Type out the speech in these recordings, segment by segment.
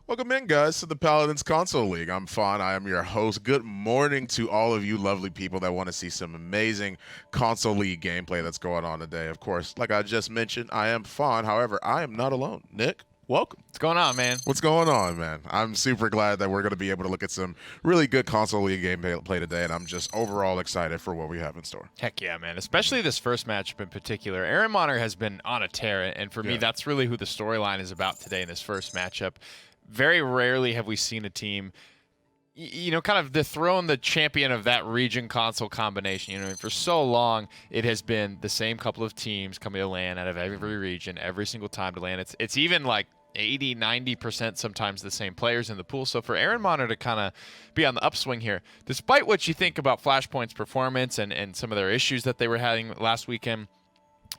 Welcome in, guys, to the Paladins Console League. I'm Fawn. I am your host. Good morning to all of you lovely people that want to see some amazing Console League gameplay that's going on today. Of course, like I just mentioned, I am Fawn. However, I am not alone. Nick, welcome. What's going on, man? What's going on, man? I'm super glad that we're going to be able to look at some really good Console League gameplay today, and I'm just overall excited for what we have in store. Heck yeah, man. Especially this first matchup in particular. Ehrenmanner has been on a tear, and for me, that's really who the storyline is about today in this first matchup. Very rarely have we seen a team, kind of dethrone the champion of that region console combination. For so long, it has been the same couple of teams coming to LAN out of every region, every single time to LAN. It's even like 80, 90% sometimes the same players in the pool. So for Ehrenmanner to kind of be on the upswing here, despite what you think about Flashpoint's performance and some of their issues that they were having last weekend,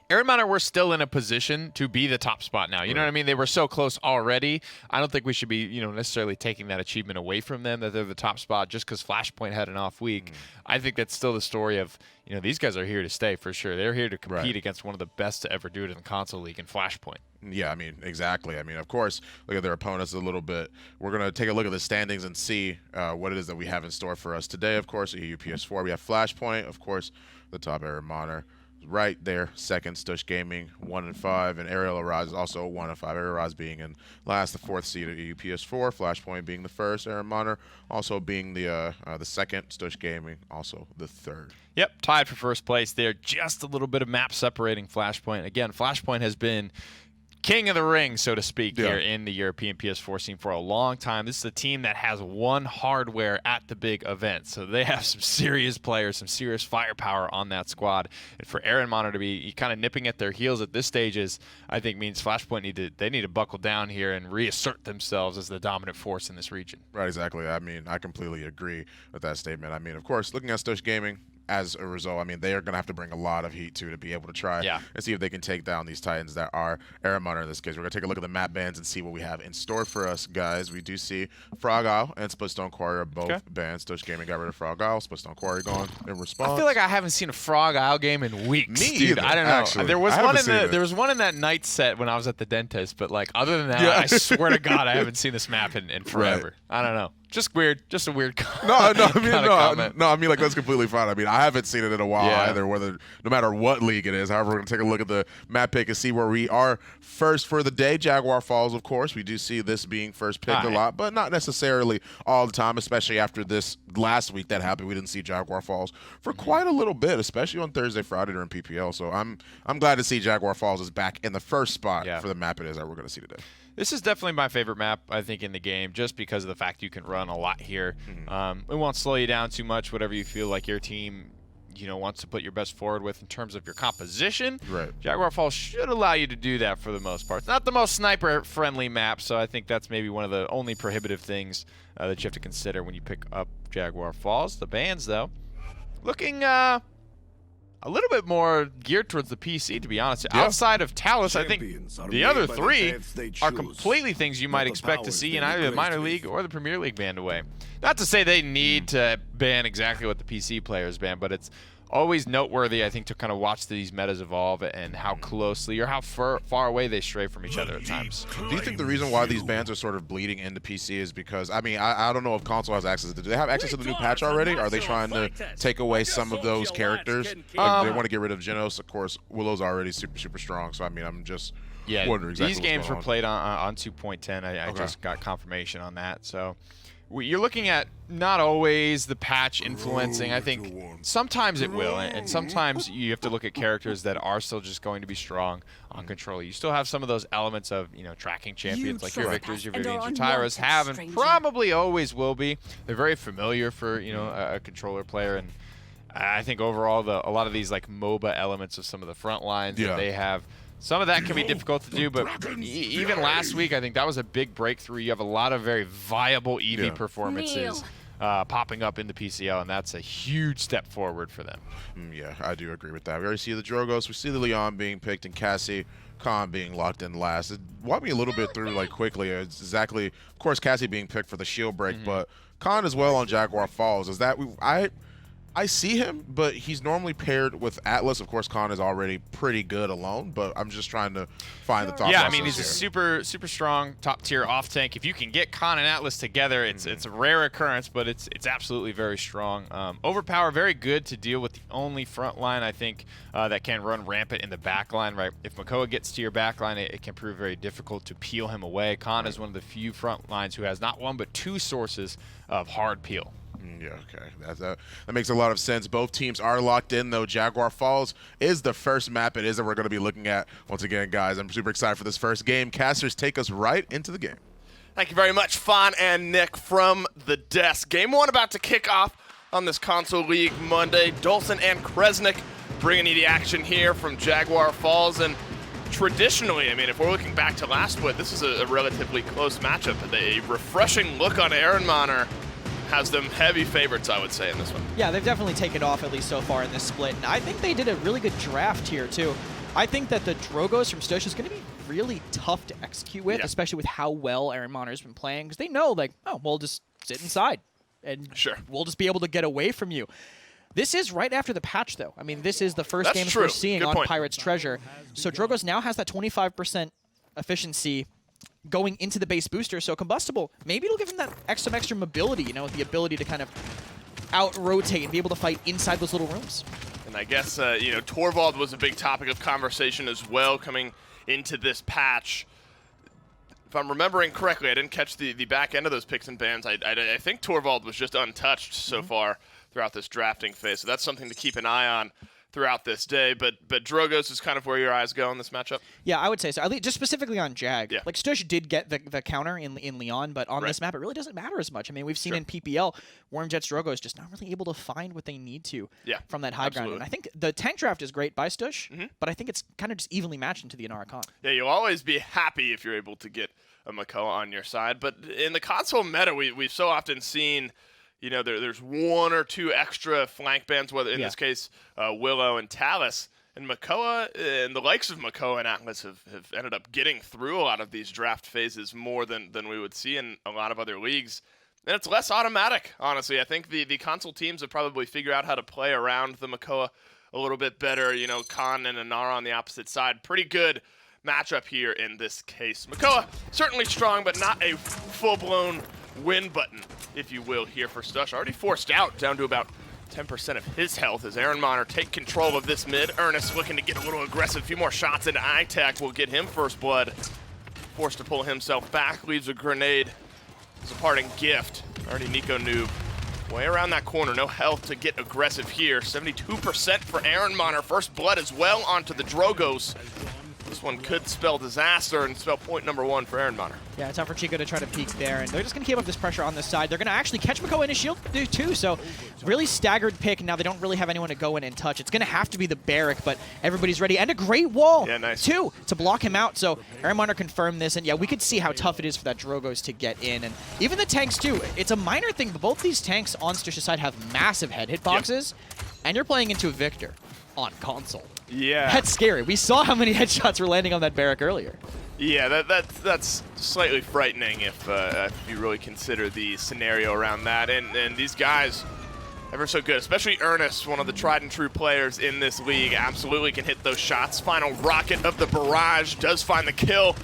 Ehrenmanner were still in a position to be the top spot now. You know what I mean? They were so close already. I don't think we should be, necessarily taking that achievement away from them, that they're the top spot just because Flashpoint had an off week. I think that's still the story of, these guys are here to stay for sure. They're here to compete against one of the best to ever do it in the console league in Flashpoint. Yeah, exactly. Of course, look at their opponents a little bit. We're going to take a look at the standings and see what it is that we have in store for us today. Of course, EU PS4, we have Flashpoint, of course, the top Ehrenmanner. Right there, second, Stush Gaming, 1-5, and Ariel Arise is also 1-5. Ariel Arise being in last, the fourth seed at EU PS4, Flashpoint being the first, Ehrenmanner also being the second, Stush Gaming also the third. Yep, tied for first place there. Just a little bit of map separating Flashpoint. Again, Flashpoint has been king of the ring, so to speak, here in the European PS4 scene for a long time. This is a team that has won hardware at the big events, so they have some serious players, some serious firepower on that squad. And for Ehrenmanner to be kind of nipping at their heels at this stage I think means Flashpoint need to buckle down here and reassert themselves as the dominant force in this region. Right, exactly. I completely agree with that statement. Of course, looking at Stush Gaming, as a result, they are going to have to bring a lot of heat, too, to be able to try and see if they can take down these Titans that are Ehrenmanner in this case. We're going to take a look at the map bans and see what we have in store for us, guys. We do see Frog Isle and Splitstone Quarry are both banned. Stush Gaming got rid of Frog Isle. Splitstone Quarry gone in response. I feel like I haven't seen a Frog Isle game in weeks. Me dude. either, I don't know. actually. There was one in that night set when I was at the dentist, but other than that, I swear to God, I haven't seen this map in forever. Right. I don't know. Just weird. Just a weird comment. That's completely fine. I haven't seen it in a while either, no matter what league it is. However, we're going to take a look at the map pick and see where we are first for the day. Jaguar Falls, of course. We do see this being first picked a lot, but not necessarily all the time, especially after this last week that happened. We didn't see Jaguar Falls for quite a little bit, especially on Thursday, Friday during PPL. So I'm glad to see Jaguar Falls is back in the first spot for the map it is that we're going to see today. This is definitely my favorite map, I think, in the game, just because of the fact you can run a lot here. It won't slow you down too much, whatever you feel like your team wants to put your best forward with in terms of your composition. Right. Jaguar Falls should allow you to do that for the most part. It's not the most sniper-friendly map, so I think that's maybe one of the only prohibitive things that you have to consider when you pick up Jaguar Falls. The bans, though, looking a little bit more geared towards the PC, to be honest. Outside of Talus, I think the other three are completely things you might expect to see in either the minor league or the Premier League banned away. Not to say they need to ban exactly what the PC players ban, but it's always noteworthy, I think, to kind of watch these metas evolve and how closely or how far away they stray from each other at times. Do you think the reason why these bans are sort of bleeding into PC is because, I don't know if console has access to it. Do they have access to the new patch already? Are they trying to take away some of those characters? They want to get rid of Genos. Of course, Willow's already super, super strong, so I'm just wondering exactly these games were played on 2.10. I just got confirmation on that, so you're looking at not always the patch influencing. I think sometimes it will, and sometimes you have to look at characters that are still just going to be strong on control. You still have some of those elements of tracking champions like your Victors, your Vivians, your Tyras have, and probably always will be. They're very familiar for a controller player, and I think overall a lot of these MOBA elements of some of the front lines that they have. Some of that can be difficult to do, but even last week, I think that was a big breakthrough. You have a lot of very viable EV performances popping up in the PCL, and that's a huge step forward for them. Yeah, I do agree with that. We already see the Drogos. We see the Leon being picked, and Cassie Khan being locked in last. Walk me a little bit through quickly. It's exactly, of course, Cassie being picked for the shield break, but Khan as well on Jaguar Falls. Is that I see him, but he's normally paired with Atlas. Of course, Khan is already pretty good alone, but I'm just trying to find the thought process. Yeah, I mean, he's a super strong top-tier off-tank. If you can get Khan and Atlas together, it's a rare occurrence, but it's absolutely very strong. Overpower, very good to deal with the only front line, I think, that can run rampant in the back line, right? If Makoa gets to your back line, it can prove very difficult to peel him away. Khan is one of the few front lines who has not one but two sources of hard peel. Yeah, okay. That makes a lot of sense. Both teams are locked in, though. Jaguar Falls is the first map it is that we're going to be looking at. Once again, guys, I'm super excited for this first game. Casters, take us right into the game. Thank you very much, Fawn and Nick from the desk. Game 1 about to kick off on this Console League Monday. Dolson and Kresnik bringing you the action here from Jaguar Falls. And traditionally, I mean, if we're looking back to last split, this is a relatively close matchup. A refreshing look on Ehrenmanner has them heavy favorites, I would say, in this one. Yeah, they've definitely taken off, at least so far in this split. And I think they did a really good draft here, too. I think that the Drogos from Stush is going to be really tough to execute with, especially with how well Ehrenmanner's been playing, because they know, like, oh, we'll just sit inside, and we'll just be able to get away from you. This is right after the patch, though. I mean, this is the first game we're seeing on Pirate's Treasure. So Drogos now has that 25% efficiency going into the base booster, so Combustible, maybe it'll give him that some extra mobility, you know, the ability to kind of out-rotate and be able to fight inside those little rooms. And I guess, you know, Torvald was a big topic of conversation as well coming into this patch. If I'm remembering correctly, I didn't catch the back end of those picks and bans. I think Torvald was just untouched so far throughout this drafting phase, so that's something to keep an eye on throughout this day, but Drogos is kind of where your eyes go in this matchup? Yeah, I would say so. At least just specifically on Jag. Like, Stush did get the counter in Leon, but on this map, it really doesn't matter as much. I mean, we've seen in PPL, Wormjet's Drogos just not really able to find what they need to from that high ground. And I think the tank draft is great by Stush, but I think it's kind of just evenly matched into the Inara Khan. Yeah, you'll always be happy if you're able to get a Makoa on your side, but in the console meta, we've so often seen, you know, there's one or two extra flank bans, whether in this case, Willow and Talus. And Makoa, and the likes of Makoa and Atlas have ended up getting through a lot of these draft phases more than we would see in a lot of other leagues. And it's less automatic, honestly. I think the console teams have probably figured out how to play around the Makoa a little bit better. You know, Khan and Inara on the opposite side. Pretty good matchup here in this case. Makoa, certainly strong, but not a full-blown win button, if you will, here for Stush. Already forced out, down to about 10% of his health as Ehrenmanner take control of this mid. Ernest looking to get a little aggressive. A few more shots into iTech will get him first blood. Forced to pull himself back, leaves a grenade as a parting gift. Already Nico Noob way around that corner. No health to get aggressive here. 72% for Ehrenmanner. First blood as well onto the Drogos. This one could spell disaster and spell point number 1 for Ehrenmanner. Yeah, it's time for Chico to try to peek there, and they're just going to keep up this pressure on this side. They're going to actually catch Makoa in his shield too, so really staggered pick. Now they don't really have anyone to go in and touch. It's going to have to be the Barrack, but everybody's ready. And a great wall, too, to block him out. So Ehrenmanner confirmed this, and yeah, we could see how tough it is for that Drogos to get in. And even the tanks, too. It's a minor thing, but both these tanks on Stush's side have massive head hitboxes, and you're playing into a Victor on console. Yeah. That's scary. We saw how many headshots were landing on that Barrack earlier. Yeah, that's slightly frightening if you really consider the scenario around that. And these guys, ever so good, especially Ernest, one of the tried and true players in this league, absolutely can hit those shots. Final rocket of the barrage does find the kill.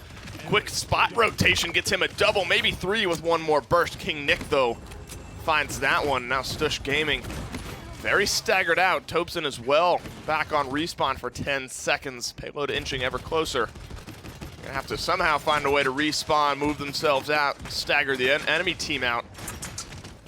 Quick spot rotation gets him a double, maybe 3 with one more burst. King Nick, though, finds that one. Now Stush Gaming very staggered out. Tobson as well, back on respawn for 10 seconds. Payload inching ever closer. Gonna have to somehow find a way to respawn, move themselves out, stagger the enemy team out.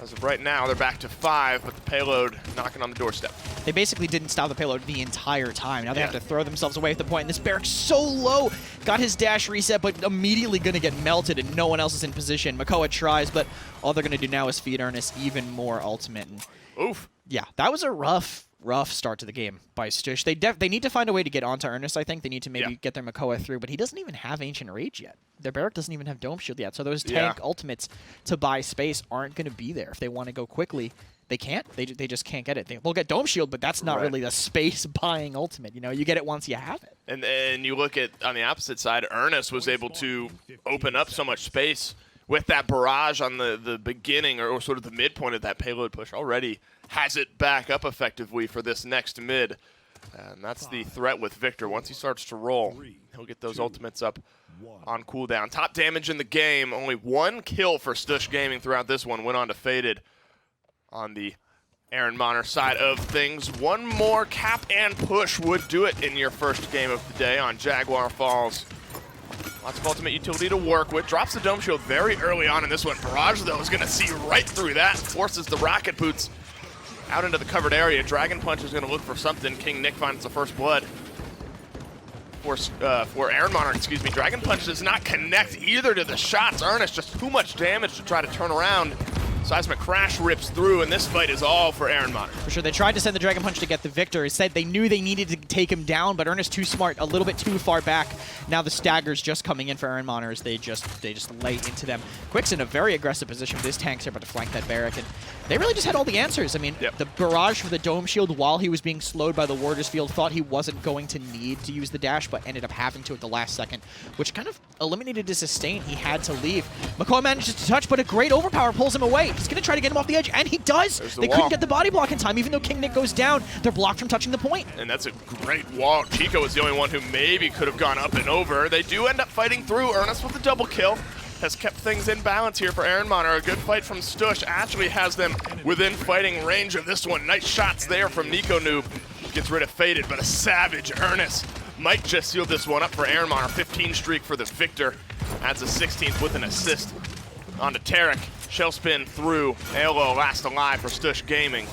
As of right now, they're back to 5, but the payload knocking on the doorstep. They basically didn't stop the payload the entire time. Now they have to throw themselves away at the point. And this Barrack's so low. Got his dash reset, but immediately going to get melted, and no one else is in position. Makoa tries, but all they're going to do now is feed Ernest even more ultimate. And oof. Yeah, that was a rough start to the game by Stush. They need to find a way to get onto Ernest, I think. They need to maybe get their Makoa through, but he doesn't even have Ancient Rage yet. Their Barrack doesn't even have Dome Shield yet, so those tank ultimates to buy space aren't going to be there. If they want to go quickly, they can't. They just can't get it. They'll get Dome Shield, but that's not really the space-buying ultimate. You know, you get it once you have it. And you look at, on the opposite side, Ernest was able to open up so much space with that barrage on the beginning or sort of the midpoint of that payload push already has it back up effectively for this next mid. And that's the threat with Victor. Once he starts to roll, he'll get those ultimates up on cooldown. Top damage in the game, only 1 kill for Stush Gaming throughout this one. Went on to Faded on the Ehrenmanner side of things. One more cap and push would do it in your first game of the day on Jaguar Falls. Lots of ultimate utility to work with. Drops the Dome Shield very early on in this one. Barrage, though, is going to see right through that. Forces the Rocket Boots out into the covered area. Dragon Punch is going to look for something. King Nick finds the first blood. For Ehrenmanner, excuse me. Dragon Punch does not connect either to the shots. Ernest, just too much damage to try to turn around. Seismic Crash rips through, and this fight is all for Ehrenmanner. For sure, they tried to send the Dragon Punch to get the victor. Instead, they knew they needed to take him down, but Ernest too smart, a little bit too far back. Now the stagger's just coming in for Ehrenmanner as they just lay into them. Quick's in a very aggressive position with his tanks here, about to flank that barrack, and they really just had all the answers. I mean, the barrage for the Dome Shield while he was being slowed by the Warder's Field, thought he wasn't going to need to use the dash, but ended up having to at the last second, which kind of eliminated his sustain. He had to leave. Makoa manages to touch, but a great overpower pulls him away. He's going to try to get him off the edge, and he does. They couldn't get the body block in time, even though King Nick goes down. They're blocked from touching the point. And that's a great wall. Chico is the only one who maybe could have gone up and over. They do end up fighting through. Ernest with the double kill has kept things in balance here for Ehrenmanner. A good fight from Stush actually has them within fighting range of this one. Nice shots there from Nico Noob. Gets rid of Faded, but a savage Ernest might just seal this one up for Ehrenmanner. 15 streak for the victor. Adds a 16th with an assist. On to Tarek. Shell spin through. Alo last alive for Stush Gaming.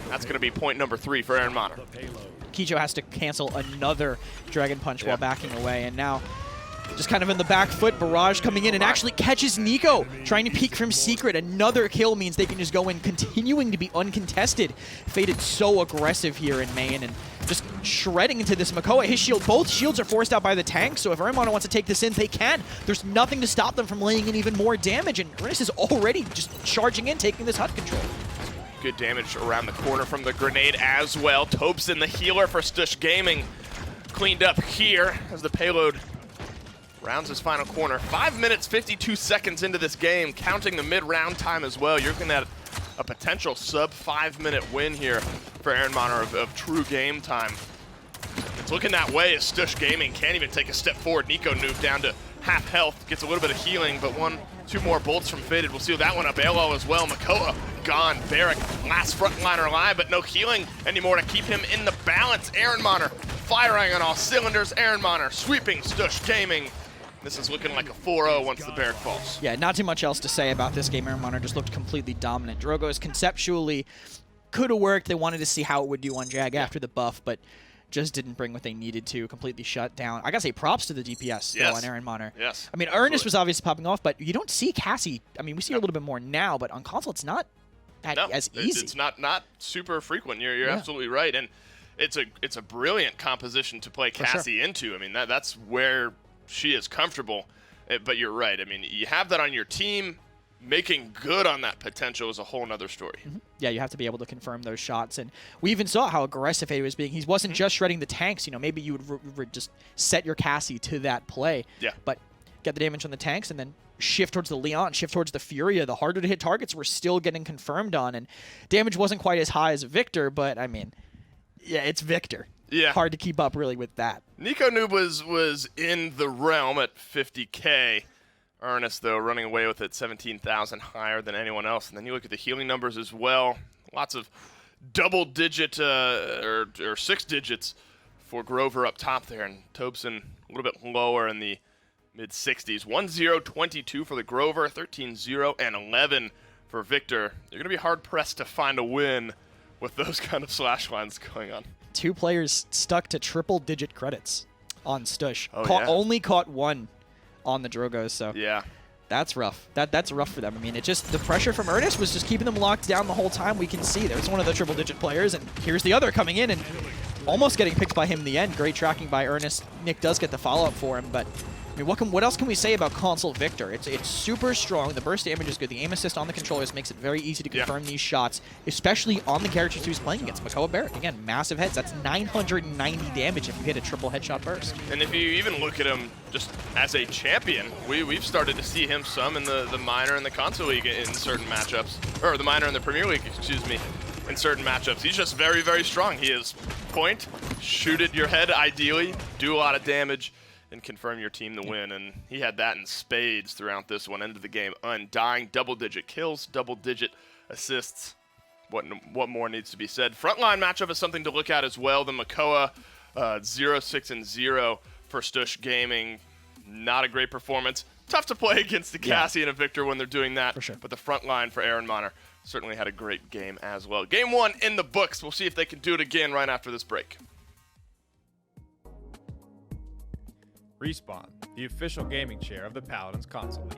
That's going to be point number 3 for Ehrenmanner. Kicho has to cancel another Dragon Punch while backing away, and now just kind of in the back foot, Barrage coming in and actually catches Nico, trying to peek from secret. Another kill means they can just go in, continuing to be uncontested. Faded so aggressive here in main and just shredding into this Makoa. His shield, both shields are forced out by the tank, so if Ehrenmanner wants to take this in, they can. There's nothing to stop them from laying in even more damage, and Ernest is already just charging in, taking this HUD control. Good damage around the corner from the grenade as well. Tobson, the healer for Stush Gaming, cleaned up here as the payload rounds his final corner. 5 minutes, 52 seconds into this game, counting the mid-round time as well. You're looking at a potential sub-5-minute win here for Ehrenmanner of true game time. It's looking that way as Stush Gaming can't even take a step forward. Nico Noob down to half health, gets a little bit of healing, but 2 more bolts from Faded. We'll seal that one up. Alo as well. Makoa gone. Barrack, last frontliner alive, but no healing anymore to keep him in the balance. Ehrenmanner firing on all cylinders. Ehrenmanner sweeping Stush Gaming. This is looking like a 4-0 once the barrack falls. Yeah, not too much else to say about this game. Ehrenmanner just looked completely dominant. Drogoz conceptually could have worked. They wanted to see how it would do on Jag after the buff, but just didn't bring what they needed to. Completely shut down. I gotta say props to the DPS though on Ehrenmanner. Yes. I mean, Ernest was obviously popping off, but you don't see Cassie. I mean, we see her a little bit more now, but on console it's not that as easy. It's not super frequent. You're absolutely right, and it's a brilliant composition to play Cassie into. I mean, that's where she is comfortable. But you're right. I mean, you have that on your team. Making good on that potential is a whole nother story. Yeah, you have to be able to confirm those shots. And we even saw how aggressive he was being. He wasn't just shredding the tanks. You know, maybe you would just set your Cassie to that play. Yeah. But get the damage on the tanks and then shift towards the Leon, shift towards the Furia. The harder to hit targets were still getting confirmed on. And damage wasn't quite as high as Victor, but I mean, yeah, it's Victor. Yeah. Hard to keep up really with that. Nico Noob was in the realm at 50K. Ernest, though, running away with it, 17,000 higher than anyone else. And then you look at the healing numbers as well. Lots of double-digit or 6 digits for Grover up top there. And Tobson a little bit lower in the mid-60s. 1-0-22 for the Grover, 13-0 and 11 for Victor. You're going to be hard-pressed to find a win with those kind of slash lines going on. 2 players stuck to triple-digit credits on Stush. Only caught 1 on the Drogoz, so yeah, that's rough. That's rough for them. I mean, it just, the pressure from Ernest was just keeping them locked down the whole time. We can see there's one of the triple-digit players, and here's the other coming in and almost getting picked by him in the end. Great tracking by Ernest. Nick does get the follow-up for him, but mean, what else can we say about Console Victor? It's super strong. The burst damage is good. The aim assist on the controllers makes it very easy to confirm these shots, especially on the characters he's playing against. Makoa Barrett, again, massive heads. That's 990 damage if you hit a triple headshot burst. And if you even look at him just as a champion, we've started to see him some in the minor and the console league in certain matchups, or the minor and the Premier League, excuse me, in certain matchups. He's just very, very strong. He is point, shoot at your head ideally, do a lot of damage, and confirm your team to win. And he had that in spades throughout this one. End of the game, undying, double-digit kills, double-digit assists. What more needs to be said? Frontline matchup is something to look at as well. The Makoa 0-6-0 for Stush Gaming. Not a great performance. Tough to play against the Cassie and a Victor when they're doing that. For sure. But the front line for Ehrenmanner certainly had a great game as well. Game 1 in the books. We'll see if they can do it again right after this break. Respawn, the official gaming chair of the Paladins Console League.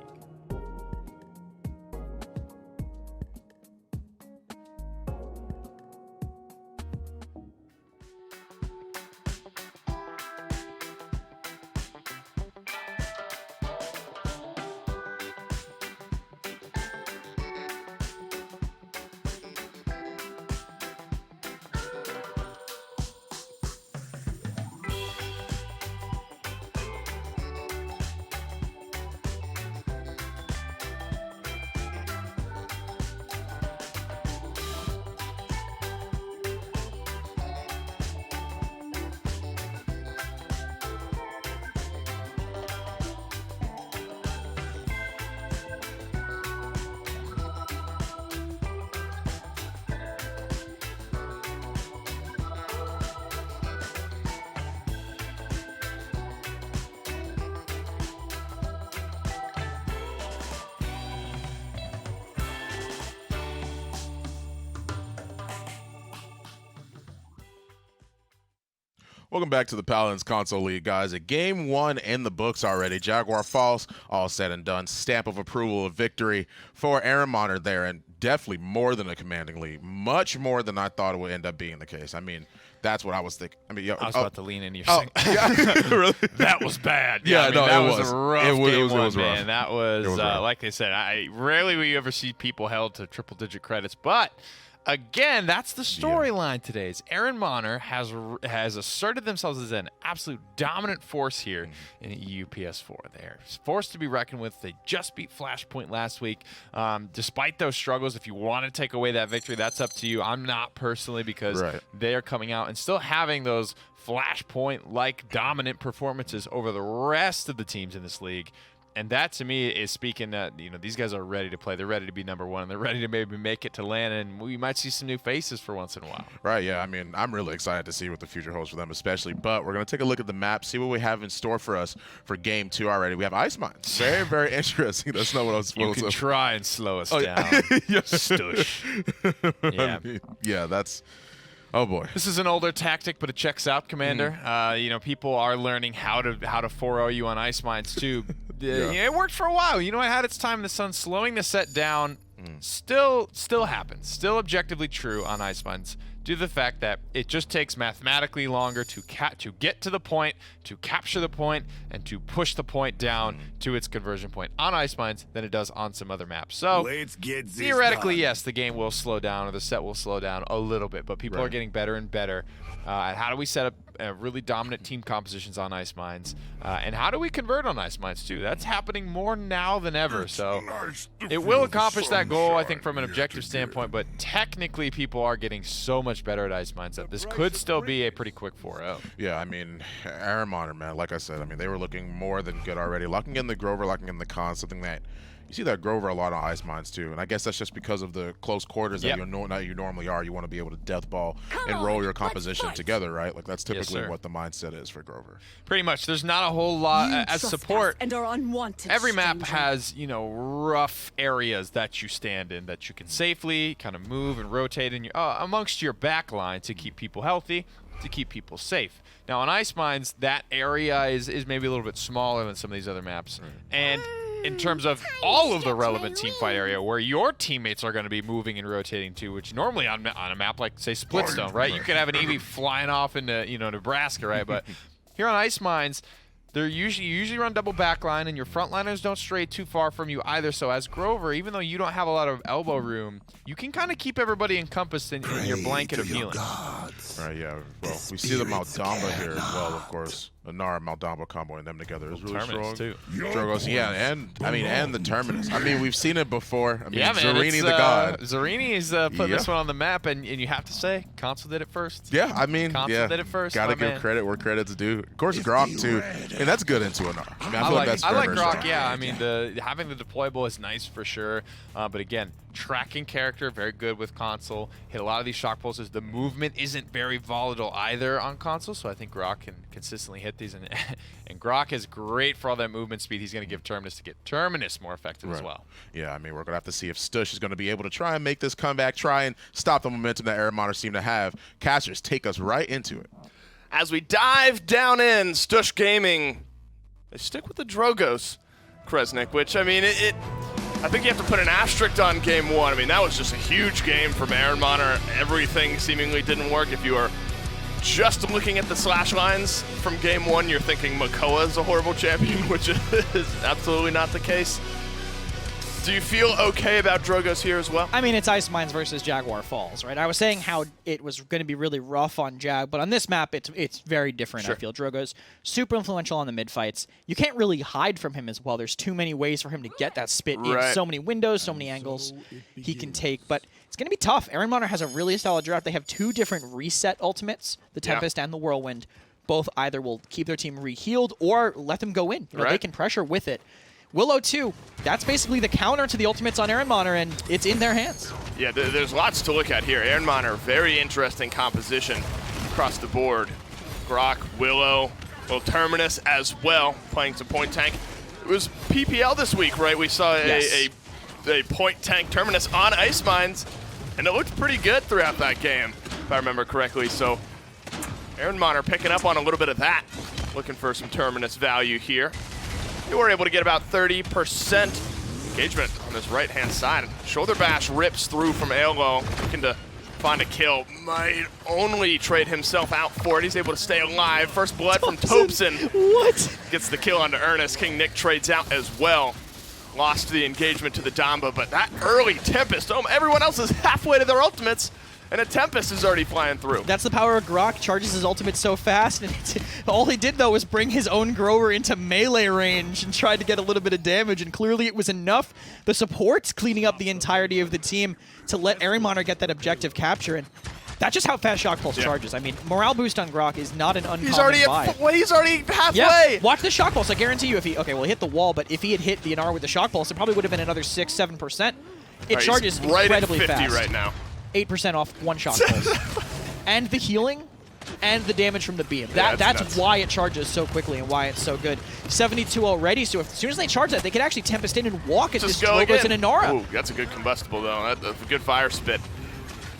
Welcome back to the Paladins Console League, guys. A game 1 in the books already. Jaguar Falls, all said and done. Stamp of approval of victory for Ehrenmanner there, and definitely more than a commanding lead. Much more than I thought it would end up being the case. I mean, that's what I was thinking. I mean, I was about to lean into your second. Really? That was bad. Yeah, I mean, no, that it was a rough game it was one, rough. man. That was, rough. like they said, rarely will you ever see people held to triple-digit credits, but again, that's the storyline today. Is Ehrenmanner has asserted themselves as an absolute dominant force here in EU PS4. They're forced to be reckoned with. They just beat Flashpoint last week. Despite those struggles, if you want to take away that victory, that's up to you. I'm not personally, because they are coming out and still having those Flashpoint-like dominant performances over the rest of the teams in this league. And that, to me, is speaking that, these guys are ready to play. They're ready to be number one, and they're ready to maybe make it to LAN, and we might see some new faces for once in a while. Right, yeah. I mean, I'm really excited to see what the future holds for them, especially. But we're going to take a look at the map, see what we have in store for us for Game 2 already. We have Ice Mines. Very, very interesting. That's not what I was supposed to. You can try and slow us down. Stush. Yeah. I mean, yeah, that's... Oh boy. This is an older tactic, but it checks out, Commander. People are learning how to 4-0 you on Ice Mines too. It worked for a while. It had its time in the sun. Slowing the set down still happens. Still objectively true on Ice Mines, due to the fact that it just takes mathematically longer to get to the point, to capture the point, and to push the point down to its conversion point on Ice Mines than it does on some other maps. So theoretically, yes, the game will slow down, or the set will slow down a little bit, but people are getting better and better at how do we set up really dominant team compositions on Ice Mines, and how do we convert on Ice Mines too. That's happening more now than ever, so it will accomplish that goal, I think, from an objective standpoint, but technically people are getting so much better at Ice Mines that this could still be a pretty quick 4-0. Yeah, I mean, Ehrenmanner, man, like I said, I mean, they were looking more than good already. Locking in the Grover, locking in the Con, something that you see that Grover a lot on Ice Mines too, and I guess that's just because of the close quarters that you normally are. You want to be able to death ball and roll your composition together, right? Like that's typically what the mindset is for Grover. Pretty much. There's not a whole lot as support. And are unwanted. Every map has, rough areas that you stand in that you can safely kind of move and rotate in your amongst your back line to keep people healthy, to keep people safe. Now on Ice Mines, that area is maybe a little bit smaller than some of these other maps, and in terms of all of the relevant teamfight area where your teammates are going to be moving and rotating to, which normally on a map like, say, Splitstone, right? You could have an EV flying off into, Nebraska, right? But here on Ice Mines, You usually run double backline, and your frontliners don't stray too far from you either. So as Grover, even though you don't have a lot of elbow room, you can kind of keep everybody encompassed in your blanket of healing. All right, yeah. Well, we see the Maldamba here as well, of course. The Nara Maldamba combo and them together is really strong. Too. Drogos, yeah, and the Terminus. I mean, we've seen it before. I mean, yeah, man, Zarini the god. Zarini is putting this one on the map, and you have to say, Console did it first. Yeah, I mean, Console did it first. Gotta give credit where credit's due. Of course, Grok too. And that's good into a Nara. I mean, I feel like that's I like very Grok. strong. Yeah, I mean, having the deployable is nice for sure. But again, tracking character, very good with Console. Hit a lot of these shock pulses. The movement isn't very volatile either on Console, so I think Grok can consistently hit these. And Grok is great for all that movement speed. He's going to give Terminus to get Terminus more effective as well. Yeah, I mean, we're going to have to see if Stush is going to be able to try and make this comeback, try and stop the momentum that Ehrenmanner seem to have. Casters take us right into it. As we dive down in, Stush Gaming, they stick with the Drogos, Kresnik, which, I mean, I think you have to put an asterisk on game one. I mean, that was just a huge game from Ehrenmanner. Everything seemingly didn't work. If you are just looking at the slash lines from game one, you're thinking Makoa is a horrible champion, which is absolutely not the case. Do you feel okay about Drogos here as well? I mean, it's Ice Mines versus Jaguar Falls, right? I was saying how it was going to be really rough on Jag, but on this map, it's very different, I feel. Drogos, super influential on the mid-fights. You can't really hide from him as well. There's too many ways for him to get that spit in. So many windows, so many angles he can take, but it's going to be tough. Ehrenmanner has a really solid draft. They have two different reset ultimates, the Tempest and the Whirlwind. Both either will keep their team re-healed or let them go in. You know, they can pressure with it. Willow 2, that's basically the counter to the ultimates on Ehrenmanner, and it's in their hands. Yeah, there's lots to look at here. Ehrenmanner, very interesting composition across the board. Grok, Willow, little Terminus as well, playing some point tank. It was PPL this week, right? We saw a point tank Terminus on Ice Mines, and it looked pretty good throughout that game, if I remember correctly. So Ehrenmanner picking up on a little bit of that, looking for some Terminus value here. They were able to get about 30% engagement on this right-hand side. Shoulder bash rips through from Aolo, looking to find a kill. Might only trade himself out for it. He's able to stay alive. First blood from Topson. What? Gets the kill onto Ernest. King Nick trades out as well. Lost the engagement to the Damba, but that early Tempest, everyone else is halfway to their ultimates, and a Tempest is already flying through. That's the power of Grok. Charges his ultimate so fast. And all he did, though, was bring his own Grover into melee range and tried to get a little bit of damage. And clearly it was enough. The support's cleaning up the entirety of the team to let Ehrenmanner get that objective capture. And that's just how fast Shock Pulse charges. I mean, morale boost on Grok is not an uncommon buy. He's already halfway. Yeah. Watch the Shock Pulse. I guarantee you if he... Okay, well, he hit the wall, but if he had hit the Anar with the Shock Pulse, it probably would have been another 6-7%. It charges incredibly right at 50 fast. right now. 8% off one Shock Pulse. And the healing and the damage from the beam. That's nuts. why it charges so quickly and why it's so good. 72 already, so as soon as they charge that, they could actually Tempest in and walk at this Drogos and Inara. Ooh, that's a good combustible, though. That's a good fire spit.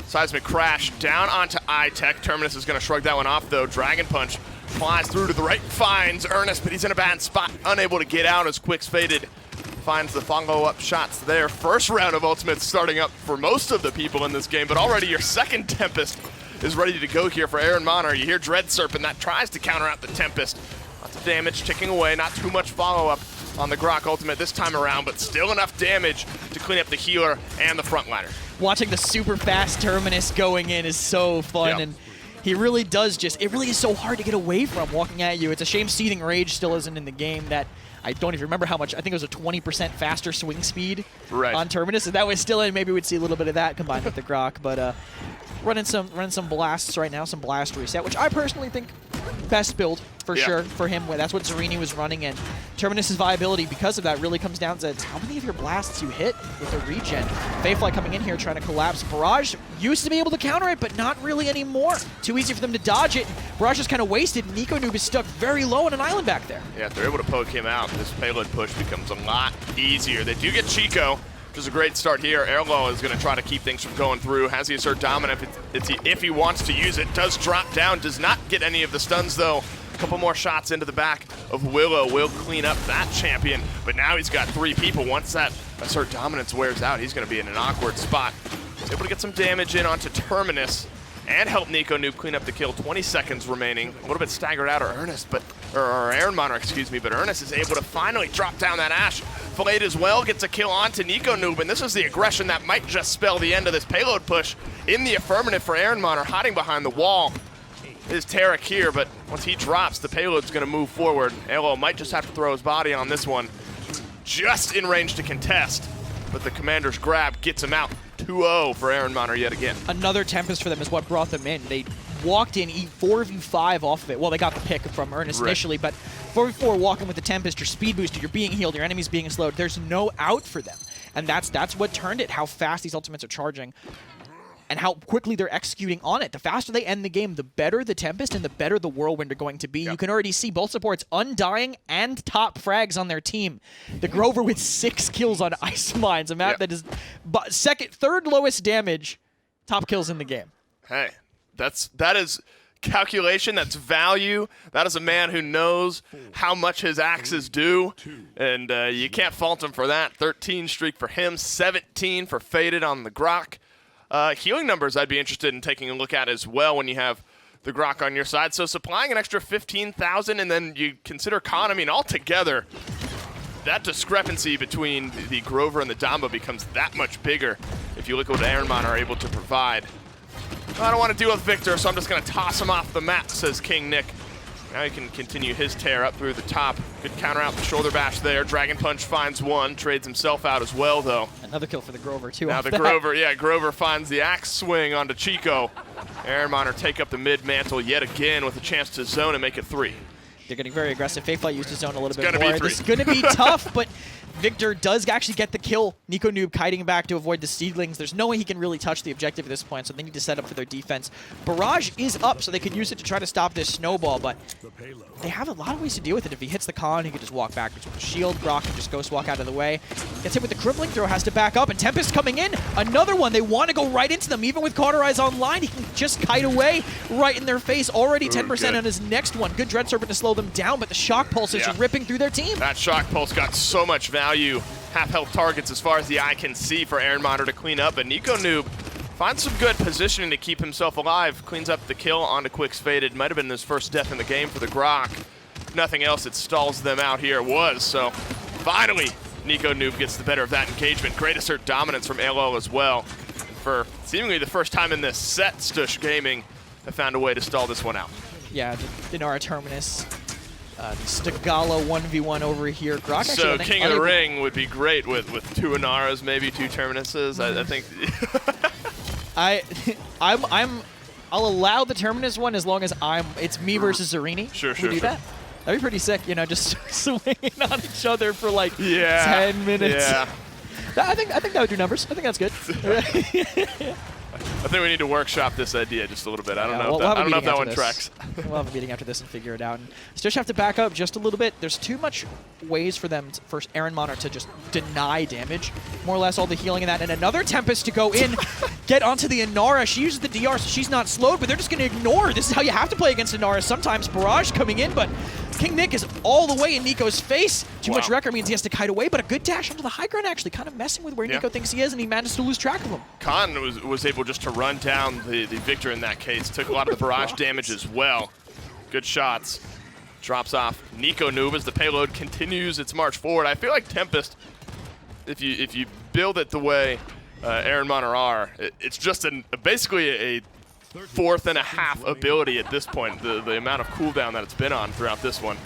Seismic Crash down onto iTech. Terminus is going to shrug that one off, though. Dragon Punch flies through to the right, finds Ernest, but he's in a bad spot. Unable to get out as Quick's faded. Finds the follow-up shots there. First round of ultimates starting up for most of the people in this game, but already your second Tempest is ready to go here for Ehrenmanner. You hear Dread Serpent that tries to counter out the Tempest. Lots of damage ticking away, not too much follow-up on the Grok ultimate this time around, but still enough damage to clean up the healer and the frontliner. Watching the super fast Terminus going in is so fun, and he really does it really is so hard to get away from walking at you. It's a shame Seething Rage still isn't in the game. That I don't even remember how much. I think it was a 20% faster swing speed on Terminus, and that was still in. Maybe we'd see a little bit of that combined with the Grok, but running some blasts right now, some blast reset, which I personally think best build for sure for him. That's what Zarini was running, and Terminus's viability because of that really comes down to how many of your blasts you hit with the regen. Bayfly coming in here trying to collapse. Barrage used to be able to counter it, but not really anymore. Too easy for them to dodge it. Barrage is kind of wasted. Nico Noob is stuck very low on an island back there. Yeah, if they're able to poke him out, this payload push becomes a lot easier. They do get Chico, which is a great start here. Erlo is going to try to keep things from going through. Has he assert dominant if he wants to use it. Does drop down, does not get any of the stuns though. A couple more shots into the back of Willow will clean up that champion, but now he's got 3 people. Once that assert dominance wears out, he's going to be in an awkward spot. He's able to get some damage in onto Terminus and help Nico Noob clean up the kill. 20 seconds remaining. A little bit staggered out of Ernest, but or Ehrenmanner, excuse me, but Ernest is able to finally drop down that Ash. Flayed as well, gets a kill onto Nico Noob, and this is the aggression that might just spell the end of this payload push in the affirmative for Ehrenmanner, hiding behind the wall. Is Tarek here, but once he drops, the payload's gonna move forward. Elo might just have to throw his body on this one. Just in range to contest, but the commander's grab gets him out. 2-0 for Ehrenmanner yet again. Another Tempest for them is what brought them in. They walked in 4v5 off of it. Well, they got the pick from Ernest initially, but 4v4 walking with the Tempest, your speed boosted, you're being healed, your enemy's being slowed. There's no out for them. And that's what turned it, how fast these ultimates are charging and how quickly they're executing on it. The faster they end the game, the better the Tempest and the better the Whirlwind are going to be. You can already see both supports Undying and top frags on their team. The Grover with 6 kills on Ice Mines, a map that is third lowest damage, top kills in the game. Hey, that is calculation, that's value. That is a man who knows how much his axes do, and you can't fault him for that. 13 streak for him, 17 for Faded on the Grok. Healing numbers I'd be interested in taking a look at as well when you have the Grok on your side. So supplying an extra 15,000, and then you consider Khan. I mean, altogether, that discrepancy between the Grover and the Damba becomes that much bigger if you look at what Ehrenmanner are able to provide. I don't want to deal with Victor, so I'm just going to toss him off the map, says King Nick. Now he can continue his tear up through the top. Good counter out the shoulder bash there. Dragon Punch finds one, trades himself out as well, though. Another kill for the Grover, too. Now the Grover, Grover finds the axe swing onto Chico. Ehrenmanner take up the mid mantle yet again with a chance to zone and make it 3. They're getting very aggressive. Fakefly used his zone a little bit more. Be 3. This is going to be tough, but Victor does actually get the kill. Nico Noob kiting back to avoid the Seedlings. There's no way he can really touch the objective at this point, so they need to set up for their defense. Barrage is up, so they could use it to try to stop this snowball, but they have a lot of ways to deal with it. If he hits the con, he could just walk backwards with the shield. Brock can just ghost walk out of the way. Gets hit with the crippling throw, has to back up, and Tempest coming in. Another one. They want to go right into them. Even with Cauterize online, he can just kite away right in their face. Already 10% on his next one. Good Dread Serpent to slow them down, but the Shock Pulse is ripping through their team. That Shock Pulse got so much value. Half-health targets as far as the eye can see for Ehrenmanner to clean up, and Nico Noob finds some good positioning to keep himself alive. Cleans up the kill onto Quick's Faded. Might have been his first death in the game for the Grok. If nothing else, it stalls them out here. It was, so finally Nico Noob gets the better of that engagement. Great assert dominance from Elo as well. For seemingly the first time in this set, Stush Gaming have found a way to stall this one out. Yeah, the Inara Terminus. The Stigala 1v1 over here. Grok so King of the Ring would be great with 2 Inaras, maybe 2 Terminuses. I think. I'll allow the Terminus one as long as it's me versus Zarini. Sure. That. That'd be pretty sick, just swinging on each other for like 10 minutes. Yeah. I think that would do numbers. I think that's good. I think we need to workshop this idea just a little bit. I don't know if that one tracks. We'll have a meeting after this and figure it out. And Stush have to back up just a little bit. There's too much ways for them, for Ehrenmanner to just deny damage. More or less all the healing in that. And another Tempest to go in, get onto the Inara. She uses the DR, so she's not slowed, but they're just going to ignore. This is how you have to play against Inara. Sometimes Barrage coming in, but King Nick is all the way in Nico's face. Too much record means he has to kite away, but a good dash onto the high ground actually, kind of messing with where Nico thinks he is, and he managed to lose track of him. Khan was able just to run down the Victor in that case. Took a lot of the barrage damage as well. Good shots. Drops off Nico Noob as the payload continues its march forward. I feel like Tempest, if you build it the way Ehrenmanner are, it's just basically a 4.5 ability at this point, the amount of cooldown that it's been on throughout this one.